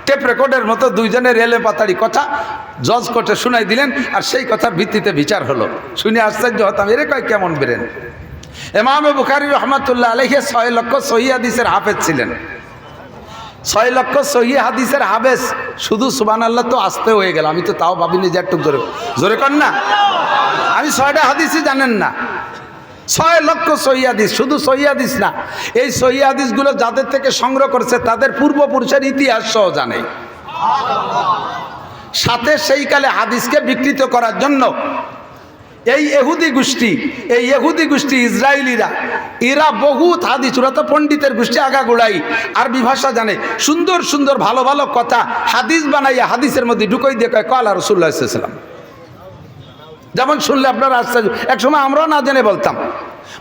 A: টেপ রেকর্ডের মতো দুইজনের রেলে পাতাড়ি কথা জজ কোর্টে শুনাই দিলেন, আর সেই কথার ভিত্তিতে বিচার হলো। শুনে আশ্চর্য হতাম, এরে কয় কেমন বেরেন। ইমাম বুখারী রহমাতুল্লাহ আলাইহি 6 লক্ষ সহিহ হাদিসের হাফেজ ছিলেন। 6 লক্ষ সহিহ হাদিসের হাফেজ, শুধু সুবহানাল্লাহ তো আসতে হয়ে গেল, আমি তো তাও ভাবিনি যে একটু জোরে জোরে কর না। আমি 6টা হাদিসই জানেন না, 6 লক্ষ সহিহ হাদিস, শুধু সহিহ হাদিস না, এই সহিহ হাদিসগুলো যাদের থেকে সংগ্রহ করেছে তাদের পূর্বপুরুষের ইতিহাস সহ জানে। সাথে সেই কালে হাদিসকে বিকৃত করার জন্য এই ইহুদি গোষ্ঠী ইসরায়েলিরা, এরা বহুত হাদিস, ওরা তো পণ্ডিতের গোষ্ঠী আগাগোড়াই, আরবি ভাষা জানে, সুন্দর সুন্দর ভালো ভালো কথা হাদিস বানাইয়া হাদিসের মধ্যে ঢুকাই দিয়ে কয় কালা রাসূলুল্লাহ সাল্লাল্লাহু আলাইহি ওয়াসাল্লাম। যেমন শুনলে আপনারা এক সময় আমরাও না জেনে বলতাম,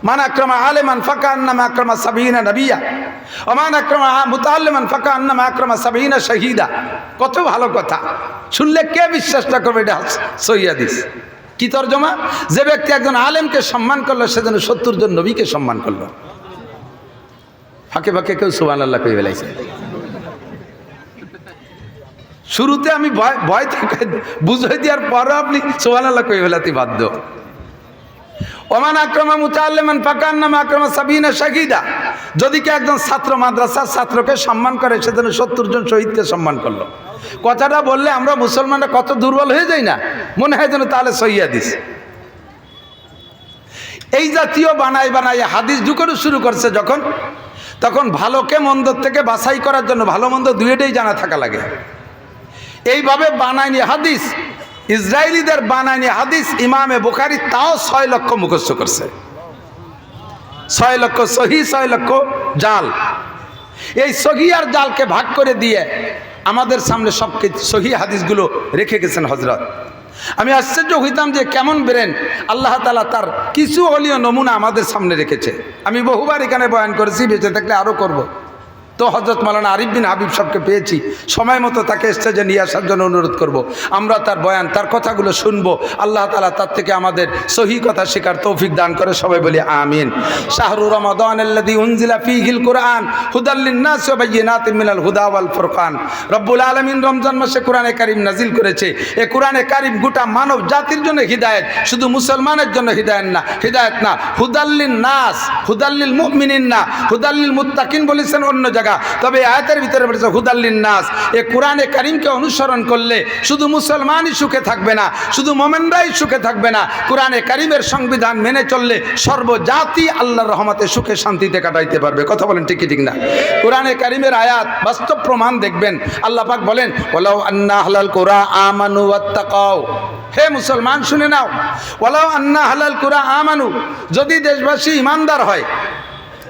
A: মান আকরামা আলিমান ফাকা আন্নামা আকরামা সাবিনা নবিয়া ওয়া মান আকরামা মুতাআল্লিমান ফাকা আন্নামা আকরামা সাবিনা শাহীদা। কত ভালো কথা, শুনলে কে বিশ্বাসটা করবে? এটা সহিহ হাদিস। কি তর্জমা? যে ব্যক্তি একজন আলেমকে সম্মান করলো সে যেন 70 জন নবীকে সম্মান করলো। ফাঁকে ফাঁকে কেউ সুবহানাল্লাহ কই ফেলাইছে। শুরুতে আমি ভয় থেকে বুঝাই দেওয়ার পরও আপনি সুবহানাল্লাহ কই ফেলাতে বাধ্য। ওমান আকরামা মুতাআল্লিমান ফাকা আন্নামা আকরামা সাবিনা শাহীদা। যদি কে একজন ছাত্র মাদ্রাসার ছাত্রকে সম্মান করে সে যেন 70 জন শহীদকে সম্মান করলো। কথাটা বললে আমরা মুসলমানরা কত দুর্বল হয়ে যাই না, মনে হয় যেন তাহলে সহিহ হাদিস। এই জাতীয় বানাই হাদিস ঢুকানো শুরু করছে যখন, তখন ভালোকে মন্দর থেকে বাছাই করার জন্য ভালো মন্দ দুইটাই জানা থাকা লাগে। এইভাবে বানায়নি হাদিস, ইসরায়েলিদের বানায়নি হাদিস ইমামে বুখারী তাও 6 লক্ষ মুখস্থ করছে। 6 লক্ষ সহিহ, 6 লক্ষ জাল। এই সহিহ আর জালকে ভাগ করে দিয়ে আমাদের সামনে সব সহিহ হাদিসগুলো রেখে গেছেন হযরত। আমি আশ্চর্য হইতাম যে কেমন বেরেন আল্লাহ তাআলা তার কিছু হলিও নমুনা আমাদের সামনে রেখেছে। আমি বহুবার এখানে বয়ান করেছি, বেঁচে থাকলে আরও করব। তো হযরত মাওলানা আরিফ বিন হাবিব সাহেবকে পেয়েছি, সময় মতো তাকে স্টেজে নিয়ে আসার জন্য অনুরোধ করব। আমরা তার বয়ান, তার কথাগুলো শুনবো। আল্লাহ তাআলা তার থেকে আমাদের সহিহ কথা শেখার তৌফিক দান করে, সবাই বলি আমিন। শাহরু রমাদানাল্লাযী উনজিলা ফীহিল কুরআন হুদাল লিন-নাস ওয়া বায়্যিনাতিন মিনাল হুদা ওয়াল ফুরকান। রব্বুল আলামিন রমজান মাসে কোরআনে কারীম নাজিল করেছে। এই কোরআনে কারীম গোটা মানব জাতির জন্য হিদায়াত, শুধু মুসলমানের জন্য হিদায়াত না, হুদাল লিন-নাস, হুদাল লিল মুমিনিন না, হুদাল লিল মুত্তাকিন বলেছেন অন্য জায়গা। তবে আয়াতের ভিতরে বলেছে হুদাল লিন-নাস। এই কোরআনে কারীমকে অনুসরণ করলে শুধু মুসলমানই সুখে থাকবে না, শুধু মুমিনরাই সুখে থাকবে না, কোরআনে কারীমের সংবিধান মেনে চললে সর্বজাতি আল্লাহর রহমতে সুখে শান্তিতে কাটাইতে পারবে। কথা বলেন ঠিক কি ঠিক না? কোরআনে কারীমের আয়াত বাস্তব প্রমাণ দেখবেন। আল্লাহ পাক বলেন ওয়ালাউ আন্না আহলাল কুরা আমানু ওয়াত্তাকাও। হে মুসলমান শুনে নাও, ওয়ালাউ আন্না আহলাল কুরা আমানু, যদি দেশবাসী ইমানদার হয়।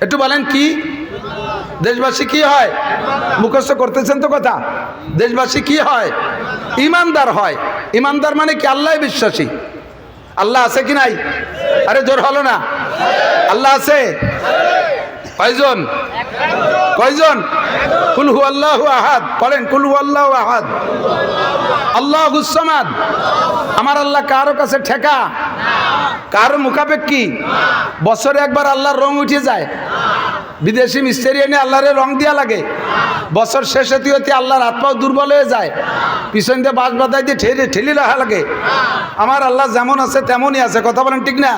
A: একটু বলেন কি দেশবাসী কি হয়? মুখস্থ করতেছেন তো কথা। দেশবাসী কি হয়? ইমানদার হয়। ইমানদার মানে কি? আল্লাহ বিশ্বাসী। আল্লাহ আছে কি নাই? আরে জোর হলো না। আল্লাহ আছে কয়জন? কয়জন? কুল হু আল্লাহু আহাদ। পড়েন কুল হু আল্লাহু আহাদ আল্লাহুস সামাদ। আমার আল্লাহ কারো কাছে ঠেকা, কারো মুখাপেক্ষী। বছরে একবার আল্লাহর রং উঠে যায়, বিদেশি মিস্ত্রি এনে আল্লাহরে রং দিয়া লাগে। বছর শেষে হতে আল্লাহর হাত পাও দুর্বল হয়ে যায়, পিছন দিয়ে বাঁশ বাঁধাই দিয়ে ঠেলি রাখা লাগে। আমার আল্লাহ যেমন আছে তেমনই আছে। কথা বলেন ঠিক না?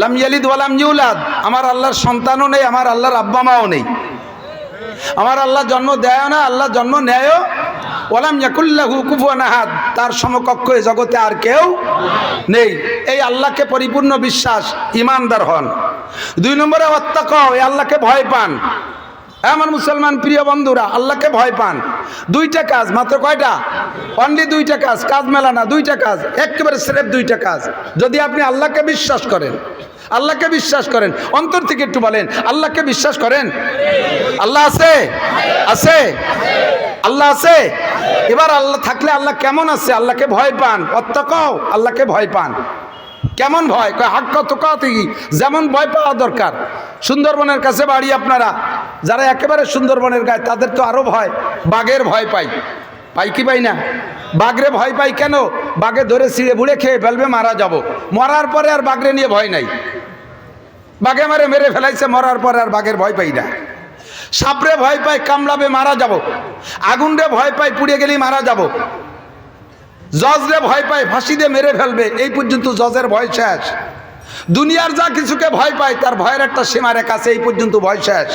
A: লাম ইয়ালিদ ওয়া লাম ইউলাদ। আমার আল্লাহর সন্তানও নেই, আমার আল্লাহর আব্বা মাও নেই। আমার আল্লাহ জন্ম দেয় না, আল্লাহ জন্ম নেয়ও। ওয়ালাম ইয়াকুল্লাহু কুফুয়ান আহাদ। তার সমকক্ষ এই জগতে আর কেউ নেই। এই আল্লাহকে পরিপূর্ণ বিশ্বাস, ইমানদার হন। 2 নম্বরে ওয়াত্তাকাও, এই আল্লাহকে ভয় পান। আমার মুসলমান প্রিয় বন্ধুরা, আল্লাহকে ভয় পান। 2টা কাজ, মাত্র কয়টা? অনলি 2টা কাজ, কাজ মেলা না, 2টা কাজ, একেবারে স্রেফ 2টা কাজ। যদি আপনি আল্লাহকে বিশ্বাস করেন, আল্লাহকে বিশ্বাস করেন, অন্তর থেকে একটু বলেন আল্লাহকে বিশ্বাস করেন। আল্লাহ আছে? আছে? আল্লাহ আছে? এবার আল্লাহ থাকলে আল্লাহ কেমন আছে? আল্লাহকে ভয় পান। ওয়াত্তাকাও, আল্লাহকে ভয় পান। কেমন ভয়? কয় হাক্কা তুকাতি, যেমন ভয় পাওয়া দরকার। সুন্দরবনের কাছে বাড়ি আপনারা, যারা একেবারে সুন্দরবনের গায়ে, তাদের তো আরো ভয়। বাঘের ভয় পাই, পাই কি পাই না? বাঘরে ভয় পাই কেন? বাঘে ধরে ছিঁড়ে বুড়ে খেয়ে ফেলবে, মারা যাব। মরার পরে আর বাঘরে নিয়ে ভয় নাই। বাঘে মারে মেরে ফেলাইছে, মরার পরে আর বাঘের ভয় পাই না। সাপরে ভয় পাই, কামড়াবে, মারা যাব। আগুনরে ভয় পাই, পুড়ে গেলেই মারা যাব। জজরে ভয় পাই, ফাঁসি দিয়ে মেরে ফেলবে, এই পর্যন্ত জজের ভয় শেষ। দুনিয়ার যা কিছুকে ভয় পায় তার ভয়ের একটা সীমারেখা আছে, এই পর্যন্ত ভয় শেষ।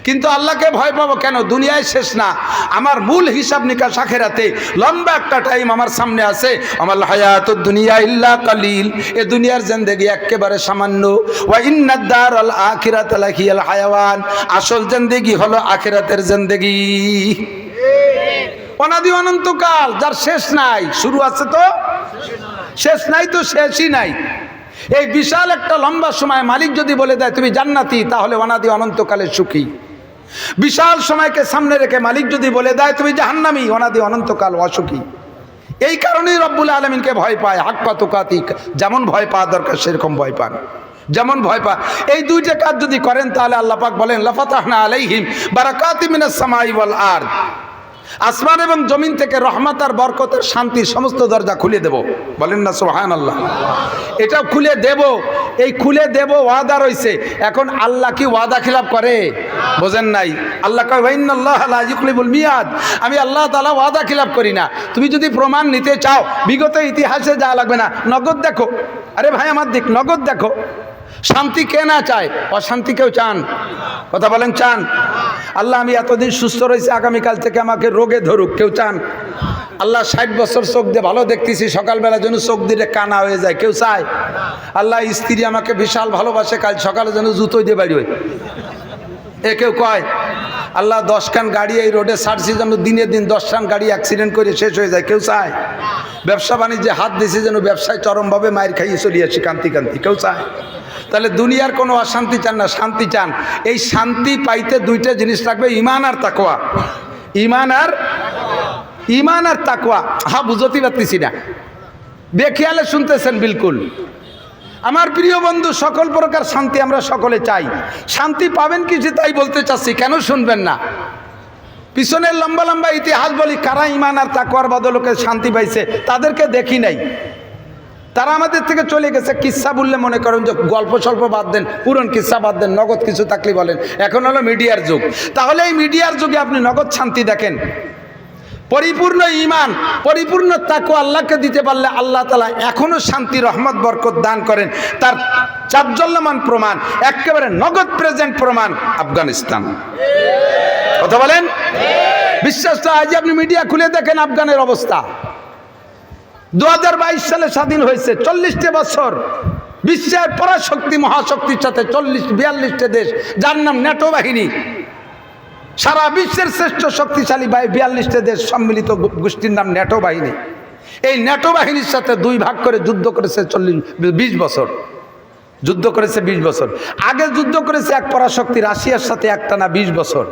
A: কিন্তু আল্লাহকে ভয় পাবো কেন? দুনিয়ায় শেষ না, আমার মূল হিসাব নিকাশ আখিরাতে। লম্বা একটা টাইম আমার সামনে আছে। আমার হায়াতুদ দুনিয়া ইল্লা কালিল, এ দুনিয়ার জিন্দেগি একেবারে সামান্য। ওয়া ইন্নাদ দারাল আখিরাতা লাহিয়াল হায়াওয়ান, আসল জিন্দেগি হলো আখিরাতের জিন্দেগি। অনাদি অনন্তকাল, যার শেষ নাই, শুরু আছে তো শেষ নাই, তো শেষই নাই। এই বিশাল একটা লম্বা সময় মালিক যদি বলে দেয় তুমি জান্নাতি, তাহলে অনাদি অনন্তকালের সুখী। বিশাল সময়কে সামনে রেখে মালিক যদি বলে দেয় তুমি জাহান্নামী, অনাদি অনন্তকাল অসুখী। এই কারণেই রব্বুল আলামিনকে ভয় পায়। হাক্কা তুকাতি, যেমন ভয় পাওয়া দরকার সেরকম ভয় পান, যেমন ভয় পা। এই দুইটা কাজ যদি করেন তাহলে আল্লাহ পাক বলেন লাফাতাহনা আলাইহিম বারাকাতিম মিনাস সামাই ওয়াল আরদ, আসমান এবং জমিন থেকে রহমত আর বরকতের শান্তির সমস্ত দরজা খুলে দেব। বলেন না সুবহানাল্লাহ। এটা খুলে দেব, এই খুলে দেব ওয়াদা রয়েছে। এখন আল্লাহ কি ওয়াদা খিলাফ করে? বোঝেন নাই? আল্লাহ কয় ওয়াইনাল্লাহ লা ইউখলিফুল মিয়াদ, আমি আল্লাহ তাআলা ওয়াদা খিলাফ করি না। তুমি যদি প্রমাণ নিতে চাও বিগত ইতিহাসে যা লাগবে না, নগদ দেখো। আরে ভাই আমার দিক, নগদ দেখো। শান্তি কে না চায়? অশান্তি কেউ চান? কথা বলেন, চান? আল্লাহ আমি এতদিন সুস্থ রয়েছে, আগামীকাল থেকে আমাকে রোগে ধরুক, কেউ চান? আল্লাহ 60 বছর চোখ দিয়ে ভালো দেখতেছি, সকালবেলা যেন চোখ দিয়ে কানা হয়ে যায়, কেউ চায়? আল্লাহ স্ত্রী আমাকে বিশাল ভালোবাসে, কাল সকালে যেন জুতোই দিয়ে বাড়ি হয়, এ কেউ কয়? আল্লাহ 10 খান গাড়ি এই রোডে ছাড়ছি যেন দিনে দিন 10 খান গাড়ি অ্যাক্সিডেন্ট করে শেষ হয়ে যায়, কেউ চায়? ব্যবসা বাণিজ্যে হাত দিয়েছে যেন ব্যবসায় চরমভাবে মায়ের খাইয়ে চলে আসি কান্তি কান্তি, কেউ চায়? তাহলে দুনিয়ার কোনো অশান্তি চান না, শান্তি চান। এই শান্তি পাইতে দুইটা জিনিস লাগবে, ঈমান আর তাকওয়া। ঈমান আর তাকওয়া। হ্যাঁ, বুঝতে পারতেছি না, বেখেয়ালে শুনতেছেন বিলকুল। আমার প্রিয় বন্ধু, সকল প্রকার শান্তি আমরা সকলে চাই। শান্তি পাবেন কিছু তাই বলতে চাচ্ছি, কেন শুনবেন না? পিছনের লম্বা লম্বা ইতিহাস বলি, কারা ঈমান আর তাকওয়ার বদলকে শান্তি পাইছে তাদেরকে দেখি নাই। তারা আমাদের থেকে চলে গেছে। কিচ্ছা বললে মনে করেন যে গল্প স্বল্প বাদ দেন, পুরন কিচ্ছা বাদ দেন, নগদ কিছু থাকলে বলেন। এখন হলো মিডিয়ার যুগ। তাহলে এই মিডিয়ার যুগে আপনি নগদ শান্তি দেখেন। পরিপূর্ণ ঈমান, পরিপূর্ণ তাকওয়া আল্লাহকে দিতে পারলে আল্লাহ তাআলা এখনো শান্তি, রহমত, বরকত দান করেন। তার চাঞ্চল্যমান প্রমাণ, একেবারে নগদ প্রেজেন্ট প্রমাণ আফগানিস্তান। কথা বলেন? বিশ্বাস তো? আজ আপনি মিডিয়া খুলে দেখেন আফগানের অবস্থা। 2022 সালে স্বাধীন হয়েছে, 40টা বছর বিশ্বের পরাশক্তি মহাশক্তির সাথে 42টা দেশ, যার নাম ন্যাটো বাহিনী, সারা বিশ্বের শ্রেষ্ঠ শক্তিশালী 42টা দেশ সম্মিলিত গোষ্ঠীর নাম ন্যাটো বাহিনী। এই ন্যাটো বাহিনীর সাথে 2 ভাগ করে যুদ্ধ করেছে 20 বছর। যুদ্ধ করেছে 20 বছর। আগে যুদ্ধ করেছে এক পরাশক্তি রাশিয়ার সাথে একটানা 20 বছর।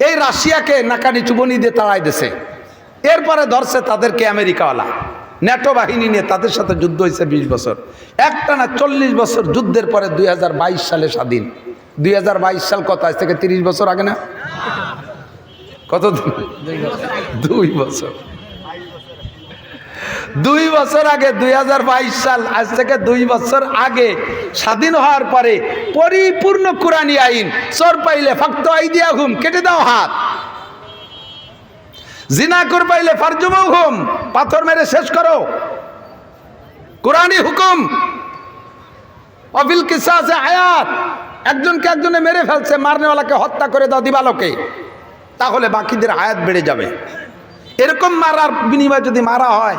A: এই রাশিয়াকে নাকানি চুবনি দিয়ে তাড়াই দিয়েছে। এরপরে ধরছে তাদেরকে আমেরিকাওয়ালা। ন্যাটো বাহিনী নিয়ে তাদের সাথে যুদ্ধ হয়েছে 20 বছর। একটানা 40 বছর যুদ্ধের পরে 2022 সালে স্বাধীন। 2022 সাল কত? আজ থেকে 30 বছর আগে না? কত? 2 বছর। 2 বছর আগে, 2022 সাল, আজ থেকে 2 বছর আগে স্বাধীন হওয়ার পরে পরিপূর্ণ কুরআনী আইন। চোর পাইলে ফাকতু আইদিয়াহুম, কেটে দাও হাত। জিনা কর পাইলে ফারজুমুহুম, পাথর মেরে শেষ করো। কুরআনী হুকুম। অফিল কিসাসে আয়াত, একজনকে একজনে মেরে ফেলছে, মারনেওয়ালাকে হত্যা করে দাও দিবালোকে, তাহলে বাকিদের আয়াত বেড়ে যাবে। এরকম মারার বিনিময়ে যদি মারা হয়,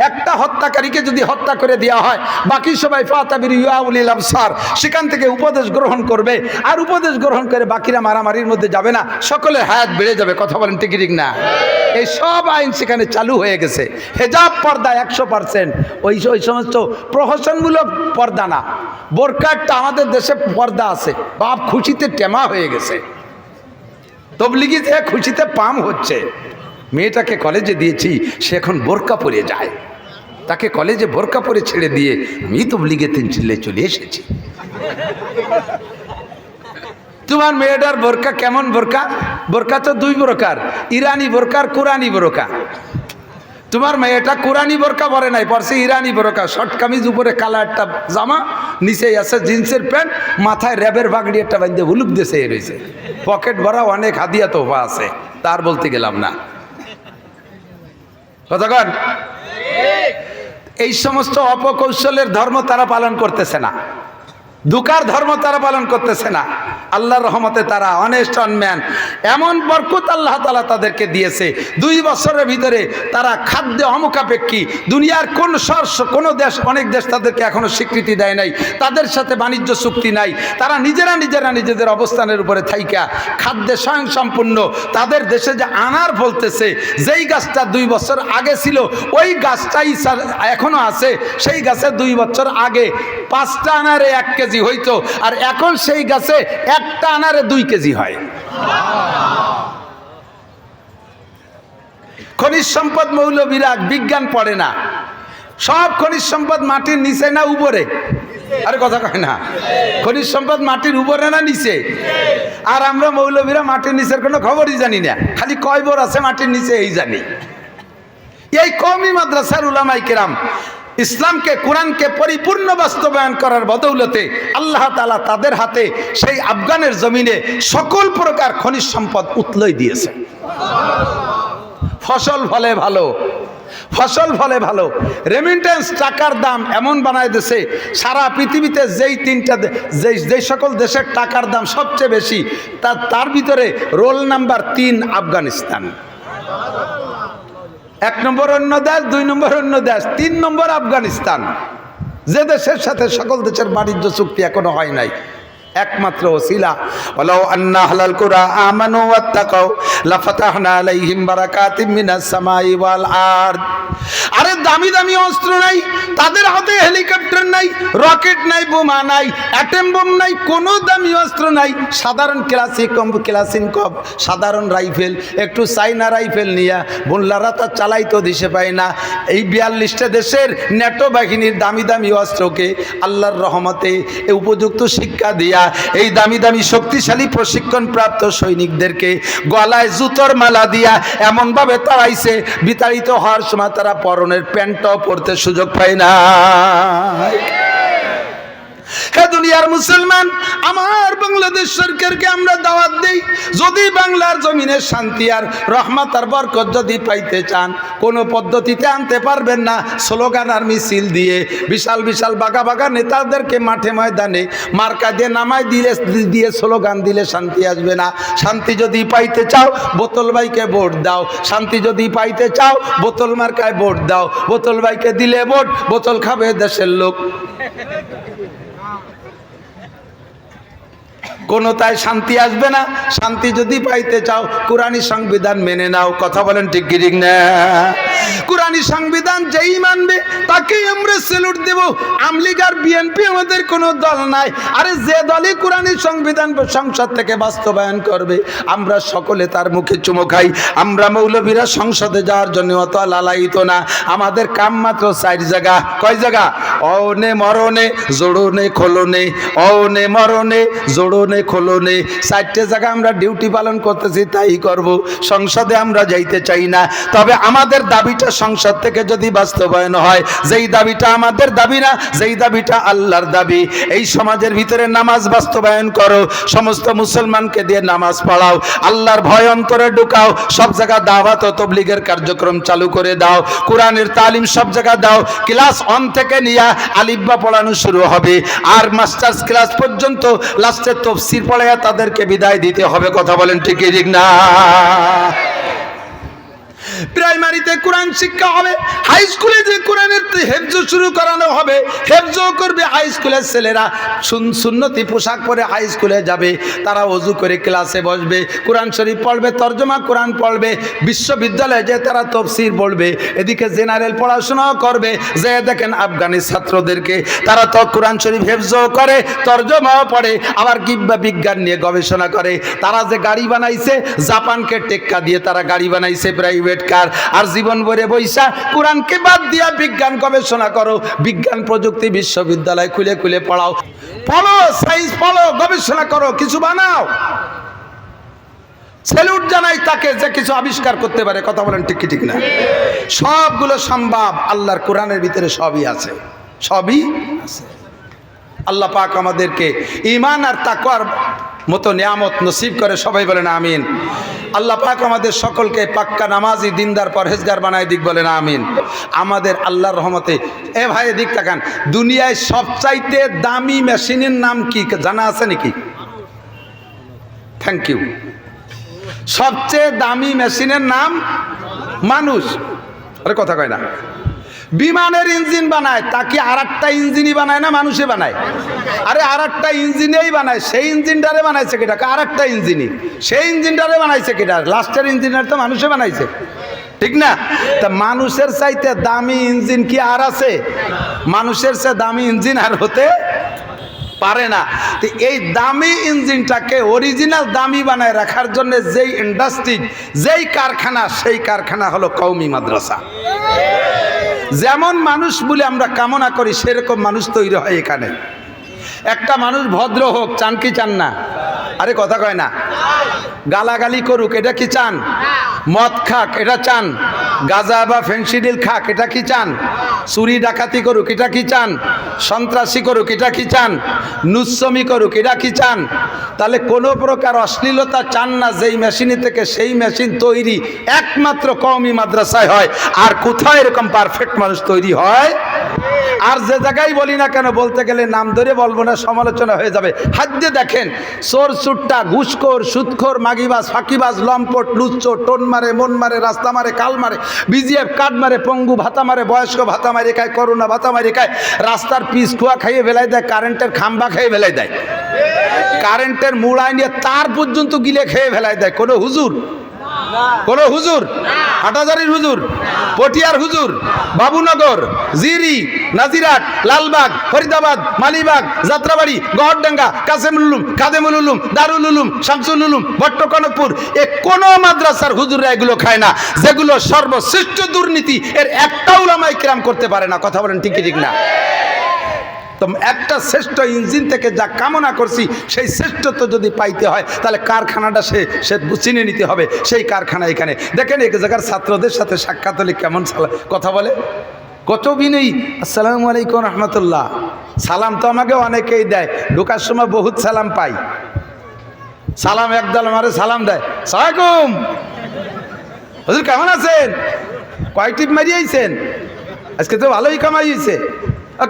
A: একটা হত্যাকারীকে যদি হত্যা করে দেওয়া হয়, বাকি সবাই ফাতাবির ইউআউলিল আবসার, সেখান থেকে উপদেশ গ্রহণ করবে। আর উপদেশ গ্রহণ করে বাকিরা মারামারির মধ্যে যাবে না, সকলের হায়াত বেড়ে যাবে। কথা বলেন ঠিক ঠিক না? এই সব আইন সেখানে চালু হয়ে গেছে। হেজাব পর্দা 100%। ওই সমস্ত প্রহসনমূলক পর্দা না, বোরকাটা আমাদের দেশে পর্দা আছে, বাপ খুশিতে টেমা হয়ে গেছে। তবলিগি থেকে খুশিতে পাম হচ্ছে। মেয়েটাকে কলেজে দিয়েছি, সে এখন বোরকা পরে যায়। তাকে কলেজে বোরকা পরে ছেড়ে দিয়ে আমি তবলিগে 3 চিল্লায় চলে এসেছি। তোমার মেয়েটার বোরকা কেমন বোরকা? বোরকা তো 2 প্রকার, ইরানি বোরকা আর কোরআনি বোরকা। তোমার মেয়েটা কোরআনি বোরকা পরে নাই, পরছে ইরানি বোরকা। শর্ট কামিজ, উপরে কালা একটা জামা, নিচেই আছে জিন্সের প্যান্ট, মাথায় র্যাবের বাগড়ি একটা বাঁধে হুলুক দেশে রয়েছে, পকেট ভরা অনেক হাদিয়া তোফা আছে, তার বলতে গেলাম না। কতক্ষণ এই সমস্ত অপকৌশলের ধর্ম তারা পালন করতেছে না, দুকার ধর্ম তারা পালন করতেছে না। আল্লাহর রহমতে তারা অনেস্ট অনম্যান, এমন বরকত আল্লাহ তাআলা তাদেরকে দিয়েছে। 2 বছরের ভিতরে তারা খাদ্যে অমুখাপেক্ষী। দুনিয়ার কোন দেশ, অনেক দেশ তাদেরকে এখনো স্বীকৃতি দেয় নাই, তাদের সাথে বাণিজ্য চুক্তি নাই। তারা নিজেরা নিজেদের অবস্থানের উপরে থাইকা খাদ্যে স্বয়ংসম্পূর্ণ। তাদের দেশে যে আনার বলতেছে, যেই গাছটা 2 বছর আগে ছিল ওই গাছটাই এখনো আছে। সেই গাছে 2 বছর আগে 5টা আনারে 1 কেজি হইতো, আর এখন সেই গাছে 1টা আনারে 2 কেজি হয়। খনিজ সম্পদ মৌলবীরা বিজ্ঞান পড়ে না, সব খনিজ সম্পদ মাটির নিচে না উপরে? আরে কথা কয় না, খনিজ সম্পদ মাটির উপরে না নিচে? আর আমরা মৌলবীরা মাটির নিচের কোনো খবরই জানি না, খালি কয় বোর আছে মাটির নিচে এই জানি। এই কওমি মাদ্রাসার উলামায়ে কেরাম ইসলামকে, কোরআনকে পরিপূর্ণ বাস্তবায়ন করার বদৌলতে আল্লাহ তাআলা তাদের হাতে সেই আফগানের জমিনে সকল প্রকার খনিজ সম্পদ উতলাই দিয়েছে। ফসল ফলে ভালো, ফসল ফলে ভালো। রেমিটেন্স টাকার দাম এমন বানায় দিয়েছে, সারা পৃথিবীতে যেই সকল দেশের টাকার দাম সবচেয়ে বেশি, তার ভিতরে রোল নাম্বার 3 আফগানিস্তান। 1 নম্বর অন্য দেশ, 2 নম্বর অন্য দেশ, 3 নম্বর আফগানিস্তান, যে দেশের সাথে সকল দেশের বাণিজ্য চুক্তি এখনো হয় নাই। একমাত্র ওসিলা, ওয়ালাউ আন্না আহলাল কুরা আমানু ওয়াত্তাকাউ লাফাতাহনা আলাইহিম বারাকাতিম মিনাস সামাই ওয়াল আরদ। আরে দামি দামি অস্ত্র নাই তাদের হাতে, হেলিকপ্টার নাই, রকেট নাই, বোমা নাই, অ্যাটম বোম নাই, কোনো দামি অস্ত্র নাই। সাধারণ ক্লাসিনকভ সাধারণ রাইফেল, একটু চাইনা রাইফেল নিয়ে মোল্লারা তা চালাইতো দিশে পায় না। এই 42টা দেশের ন্যাটো বাহিনীর দামি দামি অস্ত্রকে আল্লাহর রহমতে উপযুক্ত শিক্ষা দিয়া এই দামি দামি শক্তিশালী প্রশিক্ষণ প্রাপ্ত সৈনিকদেরকে গলায় জুতোর মালা দিয়া এমন ভাবে তাড়াইছে, বিতাড়িত হওয়ার সময় তারা পরনের প্যান্টও পরতে সুযোগ পায় না। হে দুনিয়ার মুসলমান, আমার বাংলাদেশ সরকারকে আমরা দাওয়াত দেই, যদি বাংলার জমিনে শান্তি আর রহমত আর বরকত যদি পাইতে চান, কোনো পদ্ধতিতে আনতে পারবেন না স্লোগান আর মিছিল দিয়ে, বিশাল বিশাল বাঘা বাঘা নেতাদেরকে মাঠে ময়দানে মার্কা দিয়ে নামায় দিয়ে স্লোগান দিলে শান্তি আসবে না। শান্তি যদি পাইতে চাও বোতল ভাইকে ভোট দাও, শান্তি যদি পাইতে চাও বোতল মার্কায় ভোট দাও। বোতল ভাইকে দিলে ভোট, বোতল খাবে দেশের লোক। কোনো তাই শান্তি আসবে না। শান্তি যদি পাইতে চাও কোরআনী সংবিধান মেনে নাও। কথা বলেন ঠিক কি ঠিক না? কোরআনী সংবিধান যেই মানবে তাকেই আমরা স্যালুট দেব। আমলিগ আর বিএনপি আমাদের কোনো দল নাই। আরে যে দলই কোরআনী সংবিধান সংসদ থেকে বাস্তবায়ন করবে আমরা সকলে তার মুখে চুমো খাই। আমরা মৌলবীরা সংসদে যাওয়ার জন্য অত লালায়িত না। আমাদের কাম মাত্র 4 জায়গা। কয় জায়গা? অনে মরণে জোড়নে খোলনে, অনে মরণে জোড়নে খোলনে, 4টে জায়গা আমরা ডিউটি পালন করতেছি, তাই করব। সংসদে আমরা যাইতে চাই না। তবে আমাদের দাবিটা সংসদ থেকে যদি বাস্তবায়ন হয়, যেই দাবিটা আমাদের দাবি না, যেই দাবিটা আল্লাহর দাবি, এই সমাজের ভিতরে নামাজ বাস্তবায়ন করো, সমস্ত মুসলমানকে দিয়ে নামাজ পড়াও, আল্লাহর ভয় অন্তরে ঢুকাও, সব জায়গা দাওয়াত ও তাবলীগের কার্যক্রম চালু করে দাও, কোরআনের তালিম সব জায়গা দাও। ক্লাস 1 থেকে নিয়ে আলিফবা পড়ানো শুরু হবে, আর মাস্টার্স ক্লাস পর্যন্ত লাস্টে তাফসীর পড়াইয়া তাদেরকে বিদায় দিতে হবে। কথা বলেন ঠিক কি ঠিক না? প্রাইমারিতে কোরআন শিক্ষা হবে, হাই স্কুলে যে কোরআনের হেফজ শুরু করানো হবে, হেফজও করবে হাই স্কুলের ছেলেরা। সুন্নতি পোশাক পরে হাই স্কুলে যাবে, তারা ওযু করে ক্লাসে বসবে, কোরআন শরীফ পড়বে, তর্জমা কোরআন পড়বে। বিশ্ববিদ্যালয়ে যে তারা তাফসীর পড়বে, এদিকে জেনারেল পড়াশোনাও করবে। যে দেখেন আফগানি ছাত্রদেরকে, তারা তো কোরআন শরীফ হেফজও করে, তর্জমাও পড়ে, আবার কিংবা বিজ্ঞান নিয়ে গবেষণা করে। তারা যে গাড়ি বানাইছে, জাপানকে টেক্কা দিয়ে তারা গাড়ি বানাইছে প্রাইভেট পরিষ্কার। আর জীবন ভরে বইসা কোরআনকে বাদ দিয়া বিজ্ঞান গবেষণা করো, বিজ্ঞান প্রযুক্তি বিশ্ববিদ্যালয় খুলে খুলে পড়াও, পড়ো সায়েন্স পড়ো, গবেষণা করো, কিছু বানাও। স্যালুট জানাই তাকে যে কিছু আবিষ্কার করতে পারে। কথা বলেন ঠিক কি ঠিক না? সবগুলো সম্ভব, আল্লাহর কোরআনের ভিতরে সবই আছে, সবই আছে। আল্লাহ পাক আমাদেরকে ঈমান আর তাকওয়ার মতো নিয়ামত নসিব করে, সবাই বলেন আমিন। আল্লাহ পাক আমাদের সকলকে পাক্কা নামাজি দিনদার পরহেজগার বানায় দিক, বলেন আমিন। আমাদের আল্লাহর রহমতে এ ভাই দিক তাকান, দুনিয়ায় সবচাইতে দামি মেশিনের নাম কি জানা আছে নাকি? Thank you. সবচেয়ে দামি মেশিনের নাম মানুষ। আরে কথা কয় না। বিমানের ইঞ্জিন বানায়, তা কি আর একটা ইঞ্জিনই বানায় না মানুষে বানায়? আরে আর একটা ইঞ্জিনেই বানায়, সেই ইঞ্জিনটারে বানাইছে কেটা? আর একটা ইঞ্জিনই, সেই ইঞ্জিনটারে বানাইছে কেটা? লাস্টের ইঞ্জিনিয়ার তো মানুষে বানাইছে, ঠিক না? তা মানুষের চাইতে দামি ইঞ্জিন কি আর আছে? মানুষের চেয়ে দামি ইঞ্জিন আর হতে পারে না। তো এই দামি ইঞ্জিনটাকে অরিজিনাল দামি বানায় রাখার জন্য যেই ইন্ডাস্ট্রি, যেই কারখানা, সেই কারখানা হলো কওমি মাদ্রাসা। যেমন মানুষ বলে আমরা কামনা করি, সেরকম মানুষ তৈরি হয় এখানে। একটা মানুষ ভদ্র হোক, চান কি চান না? আরে কথা কয় না। গালাগালি করুক, এটা কি চান? মদ খাক, এটা চান? গাঁজা বা ফেন্সিডিল খাক, এটা কি চান? চুরি ডাকাতি করুক, এটা কি চান? সন্ত্রাসী করুক, এটা কি চান? নুচ্ছমি করুক, এটা কি চান? তাহলে কোনো প্রকার অশ্লীলতা চান না। যেই মেশিনে থেকে সেই মেশিন তৈরি একমাত্র কওমি মাদ্রাসায় হয়। আর কোথায় এরকম পারফেক্ট মানুষ তৈরি হয়? আর যে জায়গায় বলি না কেন, বলতে গেলে নাম ধরে বলবো না, সমালোচনা হয়ে যাবে। হাদ্যে দেখেন, চোর চুট্টা, ঘুষখোর, সুদখোর, মাগিবাজ, ফাঁকিবাজ, লম্পট, লুচ্চো, টোন মারে, মন মারে, রাস্তা মারে, কাল মারে, বিজিএফ কার্ড মারে, পঙ্গু ভাতা মারে, বয়স্ক ভাতা মারে খায়, করোনা ভাতা মারে খায়, রাস্তার পিস খোয়া খাইয়ে ফেলাই দেয়, কারেন্টের খাম্বা খেয়ে ফেলাই দেয়, কারেন্টের মুড়াই নিয়ে তার পর্যন্ত গিলে খেয়ে ফেলাই দেয়। কোনো হুজুর, কোন হুজুর, হাটাজারির হুজুর, পটিয়ার হুজুর, বাবুনগর, জিরি, নাজিরাট, লালবাগ, ফরিদাবাদ, মালিবাগ, যাত্রাবাড়ি, গহরডাঙ্গা, কাসেমুল উলুম, খাদেমুল উলুম, দারুল উলুম, শামসুল উলুম, ভট্টকনকপুর, এ কোন মাদ্রাসার হুজুররা এগুলো খায় না। যেগুলো সর্বশ্রেষ্ঠ দুর্নীতি, এর একটা উলামায়ে কিরাম করতে পারে না। কথা বলেন ঠিক কি ঠিক না? তো একটা শ্রেষ্ঠ ইঞ্জিন থেকে যা কামনা করছি, সেই শ্রেষ্ঠত্ব যদি পাইতে হয়, তাহলে কারখানাটা সে চিনে নিতে হবে। সেই কারখানা এখানে দেখেন, এক জায়গার ছাত্রদের সাথে সাক্ষাৎ হলে কেমন কথা বলে, কত বিনয়ী। আসসালামু আলাইকুম রহমতুল্লাহ। সালাম তো আমাকে অনেকেই দেয়, ঢোকার সময় বহুত সালাম পাই। সালাম একদল মারে, সালাম দেয়, সালাম হুজুর কেমন আছেন, কয় টিপ মারিয়েছেন, আজকে তো ভালোই কামাই হয়েছে।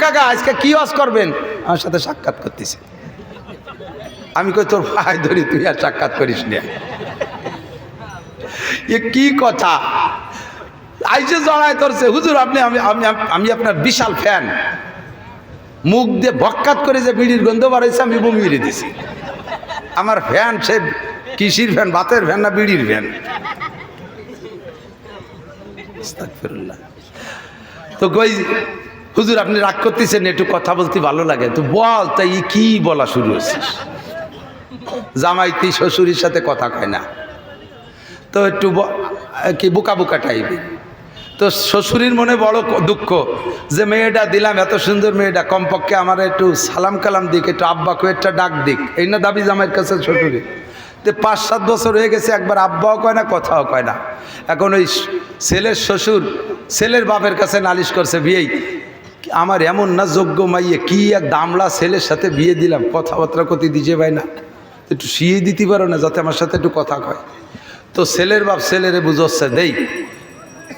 A: কাকা আজকে কি ওয়াজ করবেন? আমার সাথে সাক্ষাৎ করতেছে। আমি কই তোর ভাই ধরি, তুই আর সাক্ষাৎ করিস না। এ কি কথা? আইসে জড়ায় ধরছে, হুজুর আপনি, আমি আপনার বিশাল ফ্যান। মুখ দিয়ে ভক্কাত করে যে বিড়ির গন্ধ বাড়াইছে, আমি বমি মেরে দিছি। আমার ফ্যান সে কিসির ফ্যান, বাতের ফ্যান না বিড়ির ফ্যান? আস্তাগফিরুল্লাহ। তো কই হুজুর আপনি রাগ করতেছেন, একটু কথা বলতে ভালো লাগে, তো বল। তাই কি বলা শুরু হচ্ছে? জামাইতি শ্বশুরের সাথে কথা কয় না, তো একটু কি বোকা বোকা টাইপের। তো শ্বশুরের মনে বড় দুঃখ যে মেয়েটা দিলাম, এত সুন্দর মেয়েটা, কমপক্ষে আমার একটু সালাম কালাম দিক, একটু আব্বাকে একটা ডাক দিক, এই না দাবি জামাইয়ের কাছে শ্বশুরে। তো 5-7 বছর হয়ে গেছে, একবার আব্বাও কয় না, কথাও কয় না। এখন ওই ছেলের শ্বশুর ছেলের বাপের কাছে নালিশ করছে, বিয়েই আমার এমন না যোগ্য মাইয়ে, কি এক দামলা ছেলের সাথে বিয়ে দিলাম, কথাবার্তা কতি দিছে ভাই না, একটু শিয়ে দিতে পারো না, যাতে আমার সাথে একটু কথা কয়। তো ছেলের বাপ ছেলেরে বুঝচ্ছে, দেই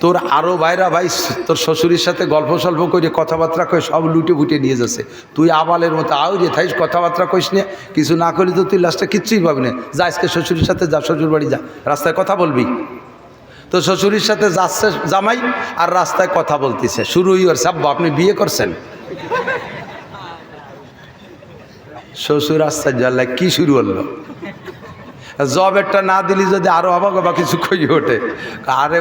A: তোর আরও ভাইরা ভাই তোর শ্বশুরের সাথে গল্প সল্প করে কথাবার্তা কই, সব লুটে বুটে নিয়ে যাচ্ছে। তুই আবালের মতো আও রে থাইস, কথাবার্তা কইস নিয়ে, কিছু না করলে তো তুই লাস্টে কিচ্ছুই পাবি না। যা আজকে শ্বশুরের সাথে যা, শ্বশুর বাড়ি যা, রাস্তায় কথা বলবি। তো শ্বশুরের সাথে যাচ্ছে জামাই, আর রাস্তায় কথা বলতেছে, শুরুই ওর আব্বা আপনি বিয়ে করছেন? শ্বশুর রাস্তায় জ্বালা কি শুরু হলো? জব একটা না দিলি যদি আরো অবাক অবাক কিছু কই ওঠে। আরে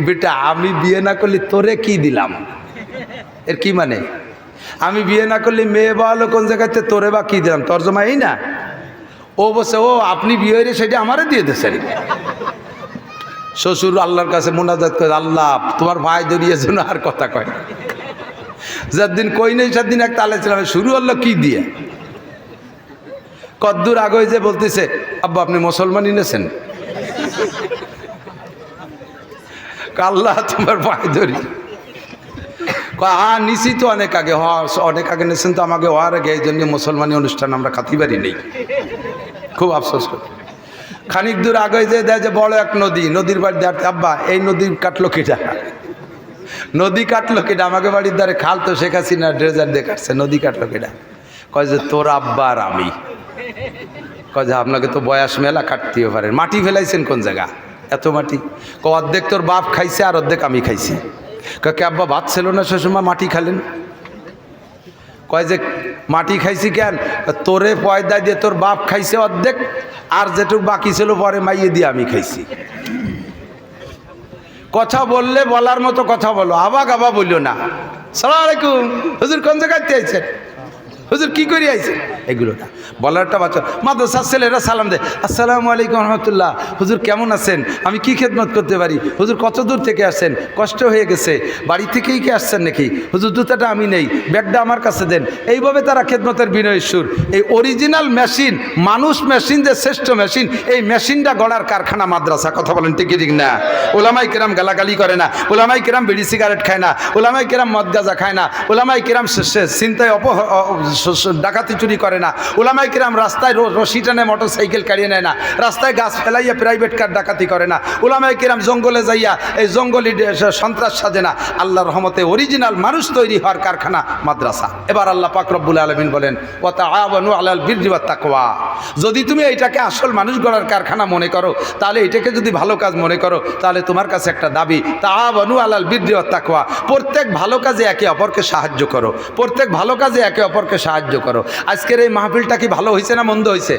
A: বেটা, আমি বিয়ে না করলে তোরে কি দিলাম? এর কি মানে? আমি বিয়ে না করলে মেয়ে বলো কোন জায়গাতে, তোরে বা কি দিলাম? তর্জমা এই না। ও বসে, ও আপনি বিয়ে হয়ে সেটা আমারে দিয়ে দিয়েছেন। শ্বশুর আল্লাহর কাছে মোনাজাত করে, আল্লাহ তোমার ভাই ধরিয়েছ না, আর কথা কয়। যার দিন কই নেই সেদিন একটা আলাইছিলাম, শুরু হলো কি দিয়ে, কদ্দূর আগে যে বলতেছে আব্বা আপনি মুসলমানই নেছেন, আল্লাহ তোমার ভাই ধরি, নিছি তো অনেক আগে, অনেক আগে নেছেন তো আমাকে হওয়ার আগে, এই জন্য মুসলমানি অনুষ্ঠান আমরা খাতি পারি নেই, খুব আফসোস করি। খানিক দূর আগে যে দেয় যে বড় এক নদী, নদীর বাড়ি দেয়, আব্বা এই নদী কাটলো কেটা, নদী কাটলো কেটা, আমাকে বাড়ির দ্বারে খাল তো শেখ হাসিনা ড্রেজার দিয়ে কাটছে, নদী কাটলো কেটা, কয় যে তোর আব্বা আর আমি, কয় যে আপনাকে তো বয়স মেলা কাটতেও পারেন, মাটি ফেলাইছেন কোন জায়গা, এত মাটি, অর্ধেক তোর বাপ খাইছে আর অর্ধেক আমি খাইছি, কে আব্বা ভাত ছিল না সে সময় মাটি খালেন, কয় যে মাটি খাইছি কেন, তোরে পয়দা দিয়ে তোর বাপ খাইছে অর্ধেক, আর যেটুকু বাকি ছিল পরে মাইয়ে দিয়ে আমি খাইছি। কথা বললে বলার মতো কথা বলো, আবা গাবা বললো না। সালাম আলাইকুম হুজুর, কোন জায়গায় আইছেন, হুজুর কি করে আইছেন, এগুলো না বলারটা বাচ্চা। মাদ্রাসার ছেলেরা সালাম দেয়, আসসালামু আলাইকুম রহমতুল্লাহ, হুজুর কেমন আছেন, আমি কি খেদমত করতে পারি, হুজুর কত দূর থেকে আসছেন, কষ্ট হয়ে গেছে, বাড়ি থেকেই কি আসছেন নাকি, হুজুর জুতাটা আমি নেই, ব্যাগটা আমার কাছে দেন। এইভাবে তারা খেদমতের বিনয়ের সুর। এই অরিজিনাল মেশিন, মানুষ মেশিন যে শ্রেষ্ঠ মেশিন, এই মেশিনটা গড়ার কারখানা মাদ্রাসা। কথা বলেন ঠিক ঠিক না? ওলামাই কেরাম গালাগালি করে না, ওলামাই কেরাম বিড়ি সিগারেট খায় না, ওলামাই কেরাম মদ গাঁজা খায় না, ওলামাই কেরাম চিন্তায় ডাকাতি চুরি করে না, ওলামাই কিরাম রাস্তায় রশি টানে মোটর সাইকেল কাড়িয়ে নেয় না, রাস্তায় গাছ ফেলাইয়া প্রাইভেট কার ডাকাতি করে না, ওলামাই কিরাম জঙ্গলে যাইয়া এই জঙ্গলি সন্ত্রাস সাজে না। আল্লাহর রহমতে অরিজিনাল মানুষ তৈরি হওয়ার কারখানা মাদ্রাসা। এবার আল্লাহ পাক রব্বুল আলামিন বলেন ওয়া তাআওয়ানু আলাল বিররি ওয়াত তাকওয়া। যদি তুমি এইটাকে আসল মানুষ গড়ার কারখানা মনে করো, তাহলে এটাকে যদি ভালো কাজ মনে করো, তাহলে তোমার কাছে একটা দাবি, তাআওয়ানু আলাল বিররি ওয়াত তাকওয়া। প্রত্যেক ভালো কাজে একে অপরকে সাহায্য করো, প্রত্যেক ভালো কাজে একে অপরকে সাহায্য করো। আজকের এই মাহফিলটা কি ভালো হয়েছে না মন্দ হয়েছে?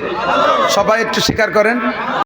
A: সবাই একটু স্বীকার করেন।